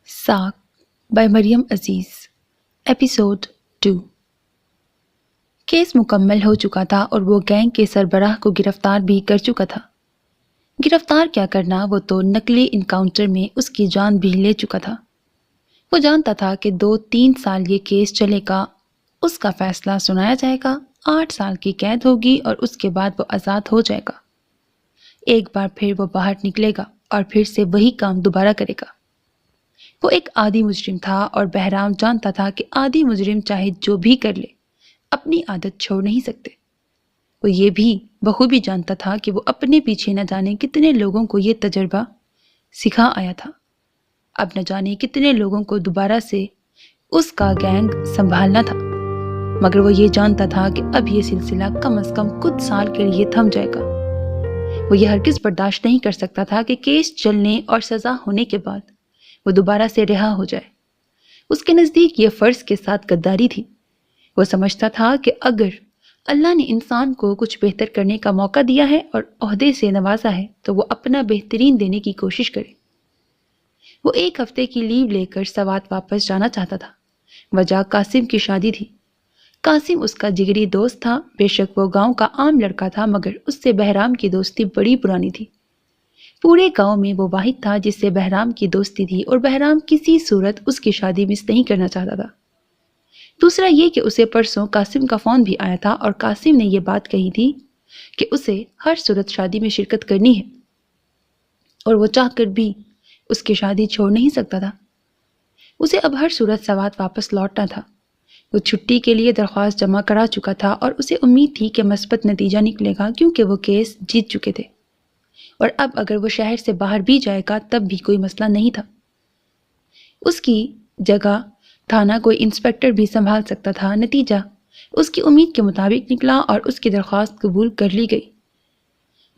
ساکھ by Maryam Aziz episode 2۔ Case مکمل ہو چکا تھا اور وہ گینگ کے سربراہ کو گرفتار بھی کر چکا تھا۔ گرفتار کیا کرنا، وہ تو نقلی انکاؤنٹر میں اس کی جان بھی لے چکا تھا۔ وہ جانتا تھا کہ 2-3 سال یہ کیس چلے گا، اس کا فیصلہ سنایا جائے گا، 8 سال کی قید ہوگی اور اس کے بعد وہ آزاد ہو جائے گا۔ ایک بار پھر وہ باہر نکلے گا اور پھر سے وہی کام دوبارہ کرے گا۔ وہ ایک عادی مجرم تھا اور بہرام جانتا تھا کہ عادی مجرم چاہے جو بھی کر لے، اپنی عادت چھوڑ نہیں سکتے۔ وہ یہ بھی بخوبی جانتا تھا کہ وہ اپنے پیچھے نہ جانے کتنے لوگوں کو یہ تجربہ سکھا آیا تھا، اب نہ جانے کتنے لوگوں کو دوبارہ سے اس کا گینگ سنبھالنا تھا، مگر وہ یہ جانتا تھا کہ اب یہ سلسلہ کم از کم کچھ سال کے لیے تھم جائے گا۔ وہ یہ ہرگز برداشت نہیں کر سکتا تھا کہ کیس چلنے اور سزا ہونے کے بعد وہ دوبارہ سے رہا ہو جائے۔ اس کے نزدیک یہ فرض کے ساتھ غداری تھی۔ وہ سمجھتا تھا کہ اگر اللہ نے انسان کو کچھ بہتر کرنے کا موقع دیا ہے اور عہدے سے نوازا ہے تو وہ اپنا بہترین دینے کی کوشش کرے۔ وہ 1 ہفتے کی لیو لے کر سوات واپس جانا چاہتا تھا۔ وجہ قاسم کی شادی تھی۔ قاسم اس کا جگری دوست تھا، بے شک وہ گاؤں کا عام لڑکا تھا، مگر اس سے بہرام کی دوستی بڑی پرانی تھی۔ پورے گاؤں میں وہ واحد تھا جس سے بہرام کی دوستی تھی اور بہرام کسی صورت اس کی شادی مس نہیں کرنا چاہتا تھا۔ دوسرا یہ کہ اسے پرسوں قاسم کا فون بھی آیا تھا اور قاسم نے یہ بات کہی تھی کہ اسے ہر صورت شادی میں شرکت کرنی ہے اور وہ چاہ کر بھی اس کی شادی چھوڑ نہیں سکتا تھا۔ اسے اب ہر صورت سوات واپس لوٹنا تھا۔ وہ چھٹی کے لیے درخواست جمع کرا چکا تھا اور اسے امید تھی کہ مثبت نتیجہ نکلے گا کیونکہ وہ کیس جیت چکے تھے، اور اب اگر وہ شہر سے باہر بھی جائے گا تب بھی کوئی مسئلہ نہیں تھا۔ اس کی جگہ تھانہ کوئی انسپکٹر بھی سنبھال سکتا تھا۔ نتیجہ اس کی امید کے مطابق نکلا اور اس کی درخواست قبول کر لی گئی۔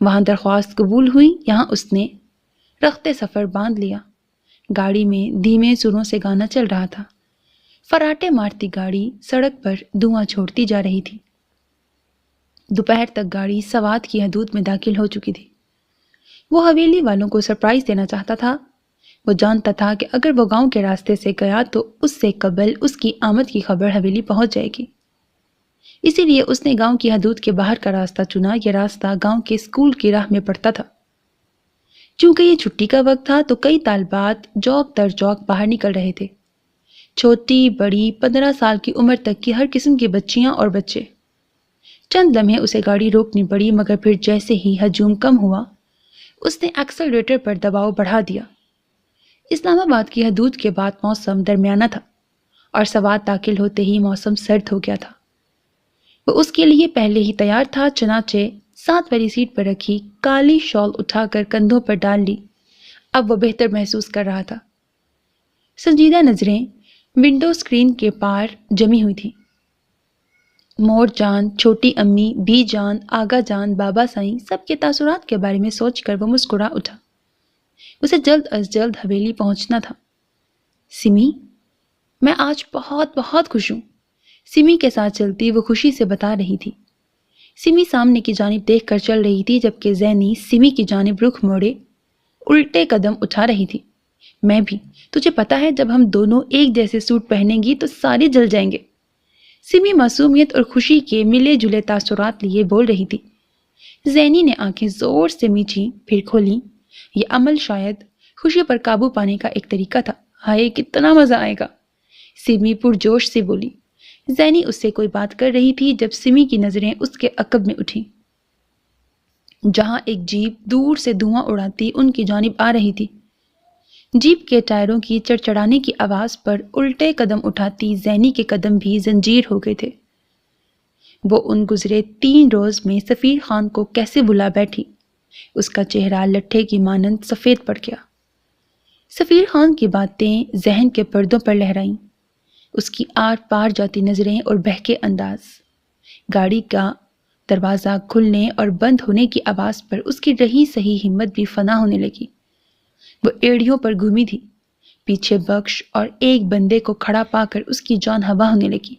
وہاں درخواست قبول ہوئی، یہاں اس نے رخت سفر باندھ لیا۔ گاڑی میں دھیمے سروں سے گانا چل رہا تھا۔ فراٹے مارتی گاڑی سڑک پر دھواں چھوڑتی جا رہی تھی۔ دوپہر تک گاڑی سوات کی حدود میں داخل ہو چکی تھی۔ وہ حویلی والوں کو سرپرائز دینا چاہتا تھا۔ وہ جانتا تھا کہ اگر وہ گاؤں کے راستے سے گیا تو اس سے قبل اس کی آمد کی خبر حویلی پہنچ جائے گی۔ اسی لیے اس نے گاؤں کی حدود کے باہر کا راستہ چنا۔ یہ راستہ گاؤں کے اسکول کی راہ میں پڑتا تھا۔ چونکہ یہ چھٹی کا وقت تھا تو کئی طالبات چوک در چوک باہر نکل رہے تھے، چھوٹی بڑی 15 سال کی عمر تک کی ہر قسم کی بچیاں اور بچے۔ چند لمحے اسے گاڑی روکنی پڑی، مگر پھر جیسے ہی ہجوم کم ہوا اس نے ایکسلریٹر پر دباؤ بڑھا دیا۔ اسلام آباد کی حدود کے بعد موسم درمیانہ تھا اور سوات داخل ہوتے ہی موسم سرد ہو گیا تھا۔ وہ اس کے لیے پہلے ہی تیار تھا، چنانچہ 7 والی سیٹ پر رکھی کالی شال اٹھا کر کندھوں پر ڈال لی۔ اب وہ بہتر محسوس کر رہا تھا۔ سنجیدہ نظریں ونڈو اسکرین کے پار جمی ہوئی تھیں۔ مور جان، چھوٹی امی، بی جان، آغا جان، بابا سائیں، سب کے تاثرات کے بارے میں سوچ کر وہ مسکرا اٹھا۔ اسے جلد از جلد حویلی پہنچنا تھا۔ سمی، میں آج بہت بہت خوش ہوں، سمی کے ساتھ چلتی وہ خوشی سے بتا رہی تھی۔ سمی سامنے کی جانب دیکھ کر چل رہی تھی جبکہ زینی سمی کی جانب رخ موڑے الٹے قدم اٹھا رہی تھی۔ میں بھی، تجھے پتا ہے جب ہم دونوں ایک جیسے سوٹ پہنیں گی تو سارے جل جائیں گے۔ سمی معصومیت اور خوشی کے ملے جلے تاثرات لیے بول رہی تھی۔ زینی نے آنکھیں زور سے میچھی پھر کھولی۔ یہ عمل شاید خوشی پر قابو پانے کا ایک طریقہ تھا۔ ہائے کتنا مزہ آئے گا، سمی پرجوش سے بولی۔ زینی اس سے کوئی بات کر رہی تھی جب سمی کی نظریں اس کے عقب میں اٹھیں، جہاں ایک جیپ دور سے دھواں اڑاتی ان کی جانب آ رہی تھی۔ جیپ کے ٹائروں کی چڑچڑانے کی آواز پر الٹے قدم اٹھاتی زینی کے قدم بھی زنجیر ہو گئے تھے۔ وہ ان گزرے 3 روز میں سفیر خان کو کیسے بھلا بیٹھی۔ اس کا چہرہ لٹھے کی مانند سفید پڑ گیا۔ سفیر خان کی باتیں ذہن کے پردوں پر لہرائیں، اس کی آر پار جاتی نظریں اور بہکے انداز۔ گاڑی کا دروازہ کھلنے اور بند ہونے کی آواز پر اس کی رہی سہی ہمت بھی فنا ہونے لگی۔ وہ ایڑیوں پر گھومی تھی، پیچھے بخش اور ایک بندے کو کھڑا پا کر اس کی جان ہوا ہونے لگی۔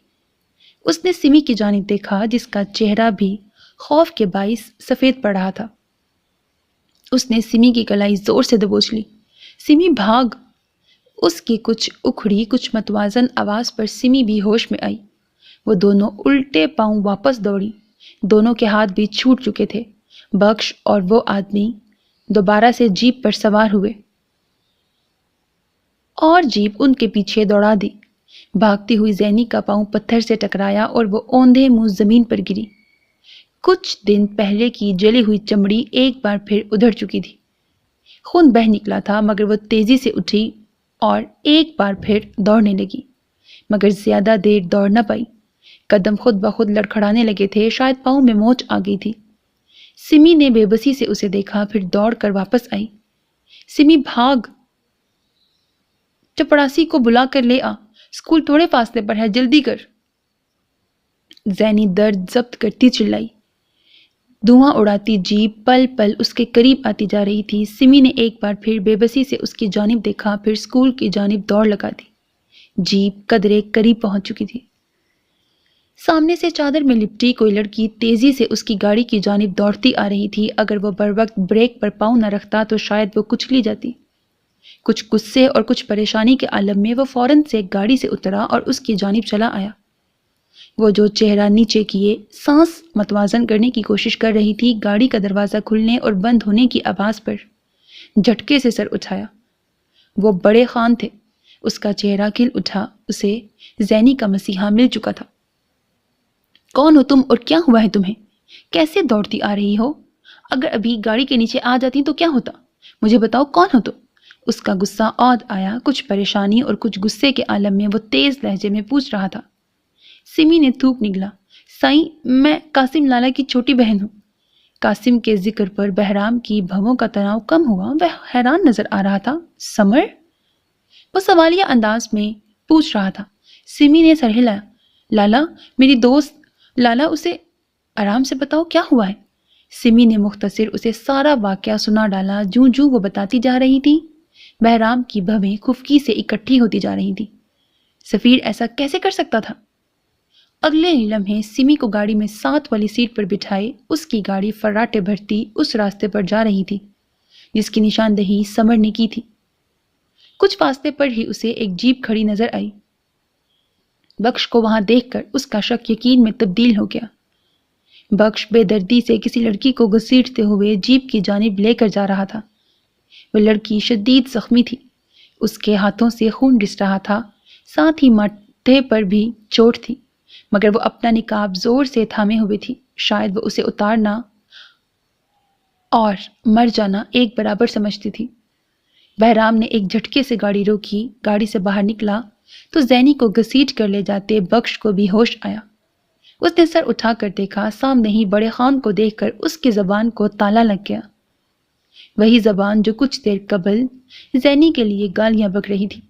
اس نے سمی کی جانب دیکھا جس کا چہرہ بھی خوف کے باعث سفید پڑ رہا تھا۔ اس نے سمی کی کلائی زور سے دبوچ لی۔ سمی بھاگ! اس کی کچھ اکھڑی کچھ متوازن آواز پر سمی بھی ہوش میں آئی۔ وہ دونوں الٹے پاؤں واپس دوڑی۔ دونوں کے ہاتھ بھی چھوٹ چکے تھے۔ بخش اور وہ آدمی دوبارہ سے جیپ پر سوار ہوئے اور جیپ ان کے پیچھے دوڑا دی۔ بھاگتی ہوئی زینی کا پاؤں پتھر سے ٹکرایا اور وہ اوندھے منہ زمین پر گری۔ کچھ دن پہلے کی جلی ہوئی چمڑی ایک بار پھر ادھڑ چکی تھی۔ خون بہہ نکلا تھا مگر وہ تیزی سے اٹھی اور ایک بار پھر دوڑنے لگی، مگر زیادہ دیر دوڑ نہ پائی۔ قدم خود بخود لڑکھڑانے لگے تھے، شاید پاؤں میں موچ آ گئی تھی۔ سمی نے بے بسی سے اسے دیکھا، پھر دوڑ کر واپس آئی۔ سمی بھاگ، چپڑاسی کو بلا کر لے آ، اسکول تھوڑے فاصلے پر ہے، جلدی کر۔ زینی درد ضبط کرتی چلائی۔ دھواں اڑاتی جیپ پل پل اس کے قریب آتی جا رہی تھی۔ سمی نے ایک بار پھر بے بسی سے اس کی جانب دیکھا، پھر اسکول کی جانب دوڑ لگا دی۔ جیپ قدرے قریب پہنچ چکی تھی۔ سامنے سے چادر میں لپٹی کوئی لڑکی تیزی سے اس کی گاڑی کی جانب دوڑتی آ رہی تھی۔ اگر وہ بروقت بریک پر پاؤں نہ رکھتا تو شاید وہ کچلی جاتی۔ کچھ غصے اور کچھ پریشانی کے عالم میں وہ فوراً سے گاڑی سے اترا اور اس کی جانب چلا آیا۔ وہ جو چہرہ نیچے کیے سانس متوازن کرنے کی کوشش کر رہی تھی، گاڑی کا دروازہ کھلنے اور بند ہونے کی آواز پر جھٹکے سے سر اٹھایا۔ وہ بڑے خان تھے۔ اس کا چہرہ کھل اٹھا۔ اسے زینی کا مسیحا مل چکا تھا۔ کون ہو تم اور کیا ہوا ہے تمہیں؟ کیسے دوڑتی آ رہی ہو؟ اگر ابھی گاڑی کے نیچے آ جاتی تو کیا ہوتا؟ مجھے بتاؤ کون ہو تم؟ اس کا غصہ عود آیا۔ کچھ پریشانی اور کچھ غصے کے عالم میں وہ تیز لہجے میں پوچھ رہا تھا۔ سمی نے تھوک نگلا۔ سائیں، میں قاسم لالا کی چھوٹی بہن ہوں۔ قاسم کے ذکر پر بہرام کی بھووں کا تناؤ کم ہوا۔ وہ حیران نظر آ رہا تھا۔ سمر؟ وہ سوالیہ انداز میں پوچھ رہا تھا۔ سمی نے سر ہلایا۔ لالا میری دوست لالا، اسے آرام سے بتاؤ کیا ہوا ہے۔ سمی نے مختصر اسے سارا واقعہ سنا ڈالا۔ جوں جوں وہ بتاتی جا رہی تھی، بہرام کی بھویں خفکی سے اکٹھی ہوتی جا رہی تھی۔ سفیر ایسا کیسے کر سکتا تھا؟ اگلے لمحے سمی کو گاڑی میں ساتھ والی سیٹ پر بٹھائے اس کی گاڑی فراٹے بھرتی اس راستے پر جا رہی تھی جس کی نشاندہی سمر نے کی تھی۔ کچھ فاصلے پر ہی اسے ایک جیپ کھڑی نظر آئی۔ بخش کو وہاں دیکھ کر اس کا شک یقین میں تبدیل ہو گیا۔ بخش بے دردی سے کسی لڑکی کو گھسیٹتے ہوئے جیپ کی جانب لے کر جا رہا تھا۔ وہ لڑکی شدید زخمی تھی۔ اس کے ہاتھوں سے خون رس رہا تھا، ساتھ ہی ماتھے پر بھی چوٹ تھی، مگر وہ اپنا نقاب زور سے تھامے ہوئے تھی۔ شاید وہ اسے اتارنا اور مر جانا ایک برابر سمجھتی تھی۔ بہرام نے ایک جھٹکے سے گاڑی روکی، گاڑی سے باہر نکلا تو زینی کو گھسیٹ کر لے جاتے بخش کو بھی ہوش آیا۔ اس نے سر اٹھا کر دیکھا، سامنے ہی بڑے خان کو دیکھ کر اس کی زبان کو تالا لگ گیا۔ وہی زبان جو کچھ دیر قبل زینی کے لیے گالیاں بک رہی تھی۔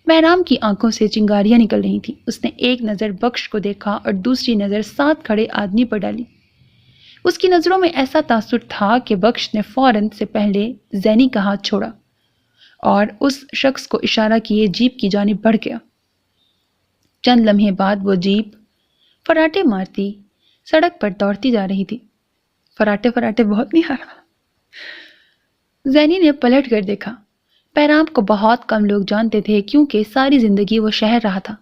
بہرام کی آنکھوں سے چنگاریاں نکل رہی تھیں۔ اس نے ایک نظر بخش کو دیکھا اور دوسری نظر ساتھ کھڑے آدمی پر ڈالی۔ اس کی نظروں میں ایسا تاثر تھا کہ بخش نے فوراً سے پہلے زینی کا ہاتھ چھوڑا اور اس شخص کو اشارہ کیے جیپ کی جانب بڑھ گیا۔ چند لمحے بعد وہ جیپ فراٹے مارتی سڑک پر دوڑتی جا رہی تھی۔ فراٹے فراٹے بہت نہیں آ رہا۔ زینی نے پلٹ کر دیکھا۔ بہرام کو بہت کم لوگ جانتے تھے کیونکہ ساری زندگی وہ شہر رہا تھا۔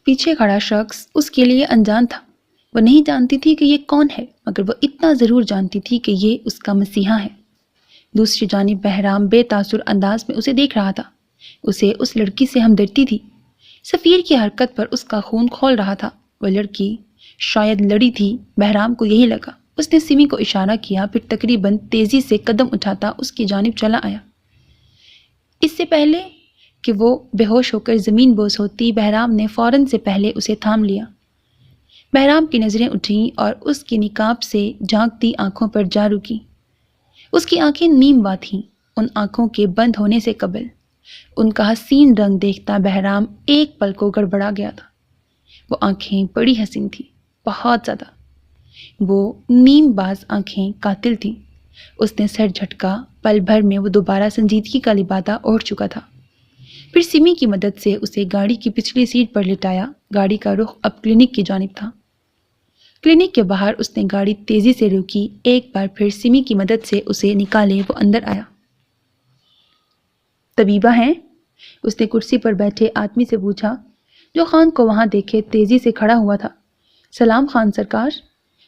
پیچھے کھڑا شخص اس کے لیے انجان تھا۔ وہ نہیں جانتی تھی کہ یہ کون ہے، مگر وہ اتنا ضرور جانتی تھی کہ یہ اس کا مسیحا ہے۔ دوسری جانب بہرام بے تاثر انداز میں اسے دیکھ رہا تھا۔ اسے اس لڑکی سے ہمدردی تھی۔ سفیر کی حرکت پر اس کا خون کھول رہا تھا۔ وہ لڑکی شاید لڑی تھی، بہرام کو یہی لگا۔ اس نے سمی کو اشارہ کیا، پھر تقریباً تیزی سے قدم اٹھاتا اس کی جانب چلا آیا۔ اس سے پہلے کہ وہ بے ہوش ہو کر زمین بوس ہوتی، بہرام نے فوراً سے پہلے اسے تھام لیا۔ بہرام کی نظریں اٹھیں اور اس کی نقاب سے جھانکتی آنکھوں پر جا رکیں۔ اس کی آنکھیں نیم وا تھیں۔ ان آنکھوں کے بند ہونے سے قبل ان کا حسین رنگ دیکھتا بہرام ایک پل کو گڑبڑا گیا تھا۔ وہ آنکھیں بڑی حسین تھیں، بہت زیادہ۔ وہ نیم باز آنکھیں قاتل تھیں۔ اس نے سر جھٹکا۔ پل بھر میں وہ دوبارہ سنجیدگی کا لبادہ اوڑھ چکا تھا۔ پھر سمی کی مدد سے اسے گاڑی کی پچھلی سیٹ پر لٹایا۔ گاڑی کا رخ اب کلینک کی جانب تھا۔ کلینک کے باہر اس نے گاڑی تیزی سے روکی۔ ایک بار پھر سمی کی مدد سے اسے نکالے وہ اندر آیا۔ طبیبہ ہیں؟ اس نے کرسی پر بیٹھے آدمی سے پوچھا جو خان کو وہاں دیکھے تیزی سے کھڑا ہوا تھا۔ سلام خان سرکار۔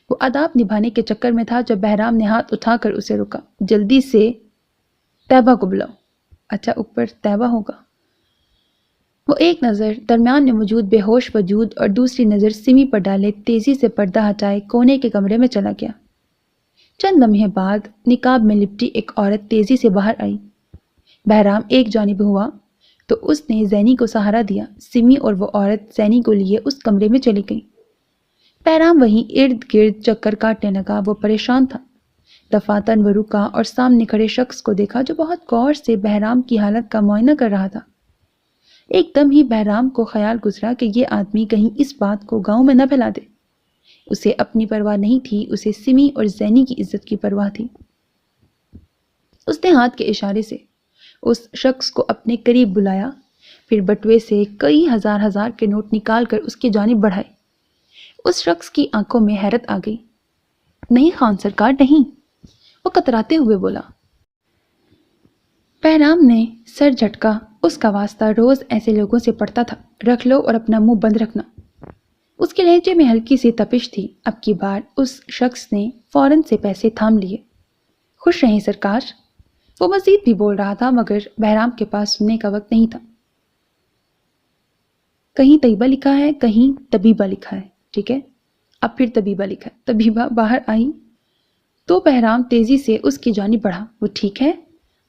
وہ آداب نبھانے کے چکر میں تھا جب بہرام نے ہاتھ اٹھا کر اسے روکا۔ جلدی سے طیبہ کو بلاؤ۔ اچھا اوپر طیبہ ہوگا۔ وہ ایک نظر درمیان میں موجود بے ہوش وجود اور دوسری نظر سمی پر ڈالے تیزی سے پردہ ہٹائے کونے کے کمرے میں چلا گیا۔ چند لمحے بعد نقاب میں لپٹی ایک عورت تیزی سے باہر آئی۔ بہرام ایک جانب ہوا تو اس نے زینی کو سہارا دیا۔ سمی اور وہ عورت زینی کو لیے اس کمرے میں چلی گئی۔ بہرام وہیں ارد گرد چکر کاٹنے لگا۔ وہ پریشان تھا۔ دفاتر وہ رکا اور سامنے کھڑے شخص کو دیکھا جو بہت غور سے بہرام کی حالت کا معائنہ کر رہا تھا۔ ایک دم ہی بہرام کو خیال گزرا کہ یہ آدمی کہیں اس بات کو گاؤں میں نہ پھیلا دے۔ اسے اپنی پرواہ نہیں تھی، اسے سمی اور زینی کی عزت کی پرواہ تھی۔ اس نے ہاتھ کے اشارے سے اس شخص کو اپنے قریب بلایا، پھر بٹوے سے کئی ہزار کے نوٹ نکال کر اس کی جانب بڑھائے۔ اس شخص کی آنکھوں میں حیرت آ گئی۔ نہیں خان سرکار نہیں، وہ کتراتے ہوئے بولا۔ بہرام نے سر جھٹکا۔ اس کا واسطہ روز ایسے لوگوں سے پڑتا تھا، رکھ لو اور اپنا منہ بند رکھنا۔ اس کے لہجے میں ہلکی سی تپش تھی۔ اب کی بار اس شخص نے فوراً سے پیسے تھام لیے۔ خوش رہیں سرکار۔ وہ مزید بھی بول رہا تھا مگر بہرام کے پاس سننے کا وقت نہیں تھا۔ کہیں طیبہ لکھا ہے، کہیں طبیبہ لکھا ہے، ٹھیک ہے، اب پھر طبیبہ لکھا ہے۔ طبیبہ باہر آئی تو بہرام تیزی سے اس کی جانب بڑھا۔ وہ ٹھیک ہے؟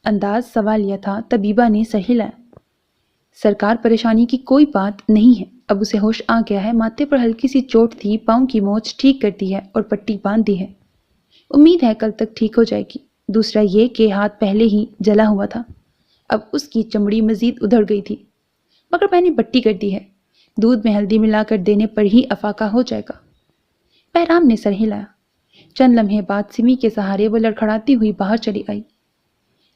انداز سوالیہ تھا۔ طبیبہ نے سر ہلایا۔ سرکار پریشانی کی کوئی بات نہیں ہے، اب اسے ہوش آ گیا ہے، ماتھے پر ہلکی سی چوٹ تھی، پاؤں کی موچ ٹھیک کر دی ہے اور پٹی باندھ دی ہے، امید ہے کل تک ٹھیک ہو جائے گی۔ دوسرا یہ کہ ہاتھ پہلے ہی جلا ہوا تھا، اب اس کی چمڑی مزید ادھڑ گئی تھی، مگر میں نے پٹی کر دی ہے، دودھ میں ہلدی ملا کر دینے پر ہی افاقہ ہو جائے گا۔ بہرام نے سر ہلایا۔ چند لمحے بعد سمی کے سہارے وہ لڑکھڑاتی ہوئی باہر چلی آئی۔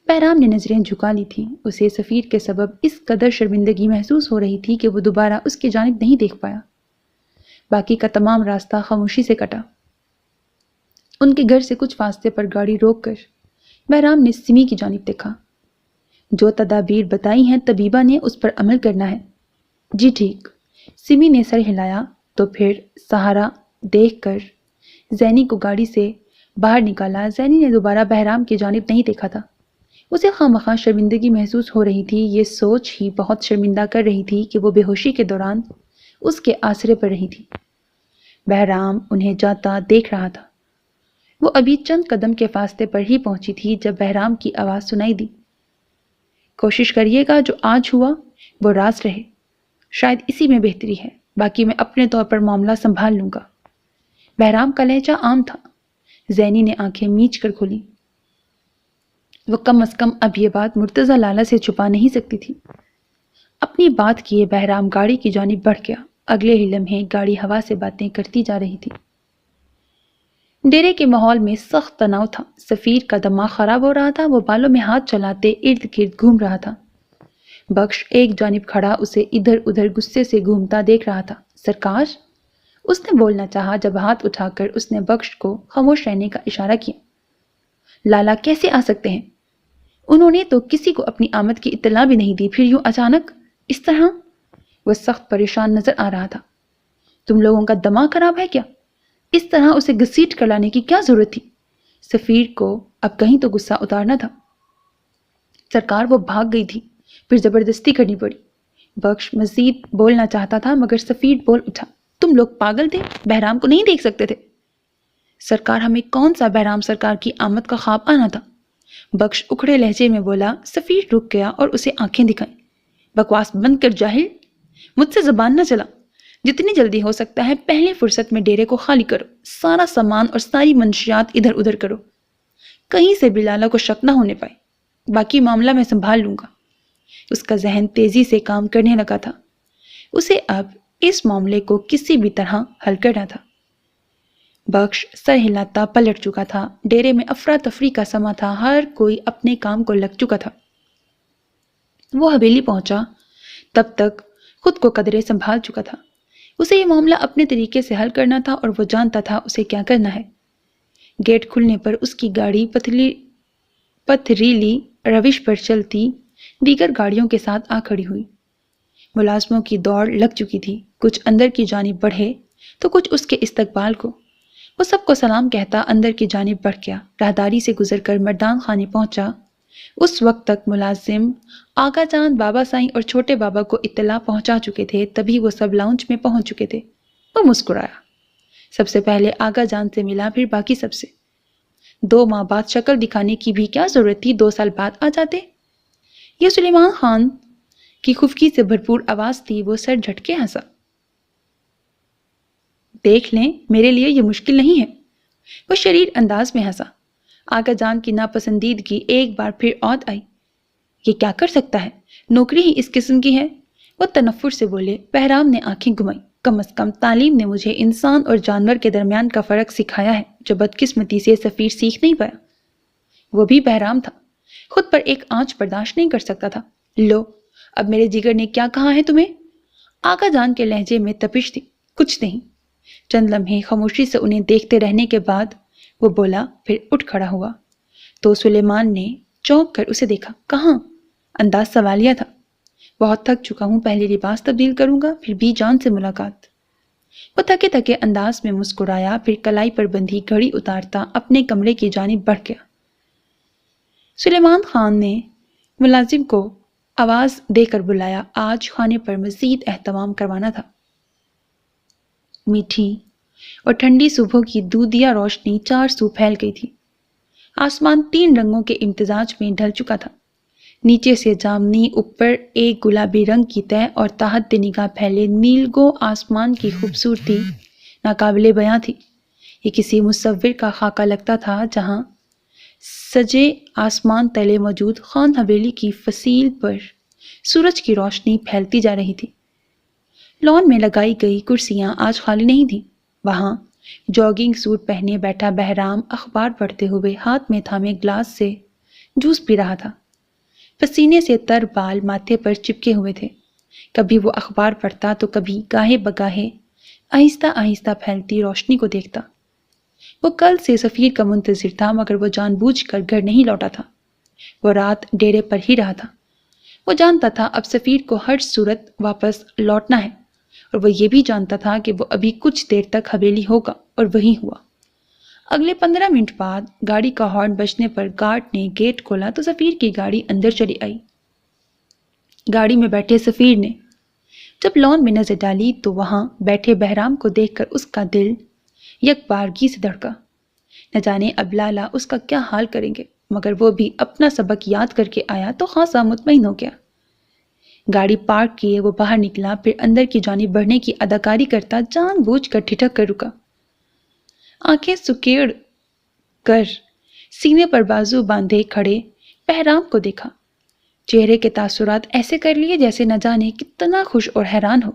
بہرام نے نظریں جھکا لی تھیں۔ اسے سفیر کے سبب اس قدر شرمندگی محسوس ہو رہی تھی کہ وہ دوبارہ اس کی جانب نہیں دیکھ پایا۔ باقی کا تمام راستہ خاموشی سے کٹا۔ ان کے گھر سے کچھ فاصلے پر گاڑی روک کر بہرام نے سمی کی جانب دیکھا۔ جو تدابیر بتائی ہیں طبیبہ نے اس پر عمل کرنا ہے۔ جی ٹھیک۔ سمی نے سر ہلایا تو پھر سہارا دیکھ کر زینی کو گاڑی سے باہر نکالا۔ زینی نے دوبارہ بہرام کی جانب نہیں دیکھا تھا۔ اسے خواہ شرمندگی محسوس ہو رہی تھی۔ یہ سوچ ہی بہت شرمندہ کر رہی تھی کہ وہ بے ہوشی کے دوران اس کے آسرے پر رہی تھی۔ بہرام انہیں جاتا دیکھ رہا تھا۔ وہ ابھی چند قدم کے فاصلے پر ہی پہنچی تھی جب بہرام کی آواز سنائی دی۔ کوشش کریے گا جو آج ہوا وہ راز رہے، شاید اسی میں بہتری ہے، باقی میں اپنے طور پر معاملہ سنبھال لوں گا۔ بہرام کا لہجہ عام تھا۔ زینی نے آنکھیں میچ کر کھولی۔ وہ کم از کم اب یہ بات مرتضی لالا سے چھپا نہیں سکتی تھی۔ اپنی بات کیے بہرام گاڑی کی جانب بڑھ گیا۔ اگلے ہی لمحے گاڑی ہوا سے باتیں کرتی جا رہی تھی۔ ڈیرے کے ماحول میں سخت تناؤ تھا۔ سفیر کا دماغ خراب ہو رہا تھا۔ وہ بالوں میں ہاتھ چلاتے ارد گرد گھوم رہا تھا۔ بخش ایک جانب کھڑا اسے ادھر ادھر غصے سے گھومتا دیکھ رہا تھا۔ سرکار، اس نے بولنا چاہا جب ہاتھ اٹھا کر اس نے بخش کو خاموش رہنے کا اشارہ کیا۔ لالا کیسے آ سکتے ہیں؟ انہوں نے تو کسی کو اپنی آمد کی اطلاع بھی نہیں دی، پھر یوں اچانک اس طرح؟ وہ سخت پریشان نظر آ رہا تھا۔ تم لوگوں کا دماغ خراب ہے کیا؟ اس طرح اسے گھسیٹ کر لانے کی کیا ضرورت تھی؟ سفیر کو اب کہیں تو غصہ اتارنا تھا۔ سرکار وہ بھاگ گئی تھی، پھر زبردستی کرنی پڑی۔ بخش مزید بولنا چاہتا تھا مگر سفیر بول اٹھا۔ تم لوگ پاگل تھے؟ بہرام کو نہیں دیکھ سکتے تھے؟ سرکار ہمیں کون سا بہرام سرکار کی آمد کا خواب آنا تھا؟ بخش اکھڑے لہجے میں بولا۔ سفیر رک گیا اور اسے آنکھیں دکھائیں۔ بکواس بند کر جاہل، مجھ سے زبان نہ چلا۔ جتنی جلدی ہو سکتا ہے پہلے فرصت میں ڈیرے کو خالی کرو، سارا سامان اور ساری منشیات ادھر ادھر کرو، کہیں سے بھی لالا کو شک نہ ہونے پائے، باقی معاملہ میں سنبھال لوں گا۔ اس کا ذہن تیزی سے کام کرنے لگا تھا۔ اسے اب اس معاملے کو کسی بھی طرح حل کرنا تھا۔ بخش سر ہلاتا پلٹ چکا تھا۔ ڈیرے میں افراتفری کا سما تھا، ہر کوئی اپنے کام کو لگ چکا تھا۔ وہ حویلی پہنچا تب تک خود کو قدرے سنبھال چکا تھا۔ اسے یہ معاملہ اپنے طریقے سے حل کرنا تھا اور وہ جانتا تھا اسے کیا کرنا ہے۔ گیٹ کھلنے پر اس کی گاڑی پتھریلی روش پر چلتی دیگر گاڑیوں کے ساتھ آ کھڑی ہوئی۔ ملازموں کی دوڑ لگ چکی تھی، کچھ اندر کی جانب بڑھے تو کچھ اس کے استقبال کو۔ وہ سب کو سلام کہتا اندر کی جانب بڑھ گیا، راہداری سے گزر کر مردان خانے پہنچا۔ اس وقت تک ملازم آغا جان، بابا سائیں اور چھوٹے بابا کو اطلاع پہنچا چکے تھے، تبھی وہ سب لاؤنج میں پہنچ چکے تھے۔ وہ مسکرایا، سب سے پہلے آغا جان سے ملا، پھر باقی سب سے۔ 2 ماہ بعد شکل دکھانے کی بھی کیا ضرورت تھی، 2 سال بعد آ جاتے۔ یہ سلیمان خان کی خفگی سے بھرپور آواز تھی۔ وہ سر جھٹکے ہنسا۔ دیکھ لیں، میرے لیے یہ مشکل نہیں ہے۔ وہ شریر انداز میں ہنسا۔ آغا جان کی ناپسندیدگی ایک بار پھر عود آئی۔ یہ کیا کر سکتا ہے، نوکری ہی اس قسم کی ہے۔ وہ تنفر سے بولے۔ بہرام نے آنکھیں گھمائی۔ کم از کم تعلیم نے مجھے انسان اور جانور کے درمیان کا فرق سکھایا ہے، جو بدقسمتی سے سفیر سیکھ نہیں پایا۔ وہ بھی بہرام تھا، خود پر ایک آنچ برداشت نہیں کر سکتا تھا۔ لو، اب میرے جگر نے کیا کہا ہے تمہیں؟ آغا جان کے لہجے میں تپش تھی۔ کچھ نہیں۔ چند لمحے خاموشی سے انہیں دیکھتے رہنے کے بعد وہ بولا، پھر اٹھ کھڑا ہوا تو سلیمان نے چونک کر اسے دیکھا۔ کہاں؟ انداز سوالیہ تھا۔ بہت تھک چکا ہوں، پہلے لباس تبدیل کروں گا، پھر بھی جان سے ملاقات۔ وہ تھکے تھکے انداز میں مسکرایا، پھر کلائی پر بندھی گھڑی اتارتا اپنے کمرے کی جانب بڑھ گیا۔ سلیمان خان نے ملازم کو آواز دے کر بلایا۔ آج کھانے پر مزید اہتمام کروانا تھا۔ میٹھی اور ٹھنڈی صبح کی دودھیا روشنی 4 سو پھیل گئی تھی۔ آسمان 3 رنگوں کے امتزاج میں ڈھل چکا تھا، نیچے سے جامنی، اوپر ایک گلابی رنگ کی تہ اور تحت نگاہ پھیلے نیلگو آسمان کی خوبصورتی ناقابل بیاں تھی۔ یہ کسی مصور کا خاکہ لگتا تھا، جہاں سجے آسمان تلے موجود خان حویلی کی فصیل پر سورج کی روشنی پھیلتی جا رہی تھی۔ لان میں لگائی گئی کرسیاں آج خالی نہیں تھیں۔ وہاں جاگنگ سوٹ پہنے بیٹھا بہرام اخبار پڑھتے ہوئے ہاتھ میں تھامے گلاس سے جوس پی رہا تھا۔ پسینے سے تر بال ماتھے پر چپکے ہوئے تھے۔ کبھی وہ اخبار پڑھتا تو کبھی گاہے بگاہے آہستہ آہستہ پھیلتی روشنی کو دیکھتا۔ وہ کل سے سفیر کا منتظر تھا، مگر وہ جان بوجھ کر گھر نہیں لوٹا تھا۔ وہ رات ڈیرے پر ہی رہا تھا۔ وہ جانتا تھا اب سفیر کو ہر صورت واپس لوٹنا ہے، اور وہ یہ بھی جانتا تھا کہ وہ ابھی کچھ دیر تک حویلی ہوگا، اور وہی ہوا۔ اگلے 15 منٹ بعد گاڑی کا ہارن بجنے پر گارڈ نے گیٹ کھولا تو سفیر کی گاڑی اندر چلی آئی۔ گاڑی میں بیٹھے سفیر نے جب لان میں نظر ڈالی تو وہاں بیٹھے بہرام کو دیکھ کر اس کا دل یک بارگی سے دھڑکا۔ نہ جانے اب لالا اس کا کیا حال کریں گے، مگر وہ بھی اپنا سبق یاد کر کے آیا تو خاصا مطمئن ہو گیا۔ گاڑی پارک کیے وہ باہر نکلا، پھر اندر کی جانب بڑھنے کی اداکاری کرتا جان بوجھ کر ٹھٹک کر رکا۔ آنکھیں سکیڑ کر سینے پر بازو باندھے کھڑے بہرام کو دیکھا۔ چہرے کے تاثرات ایسے کر لیے جیسے نہ جانے کتنا خوش اور حیران ہو،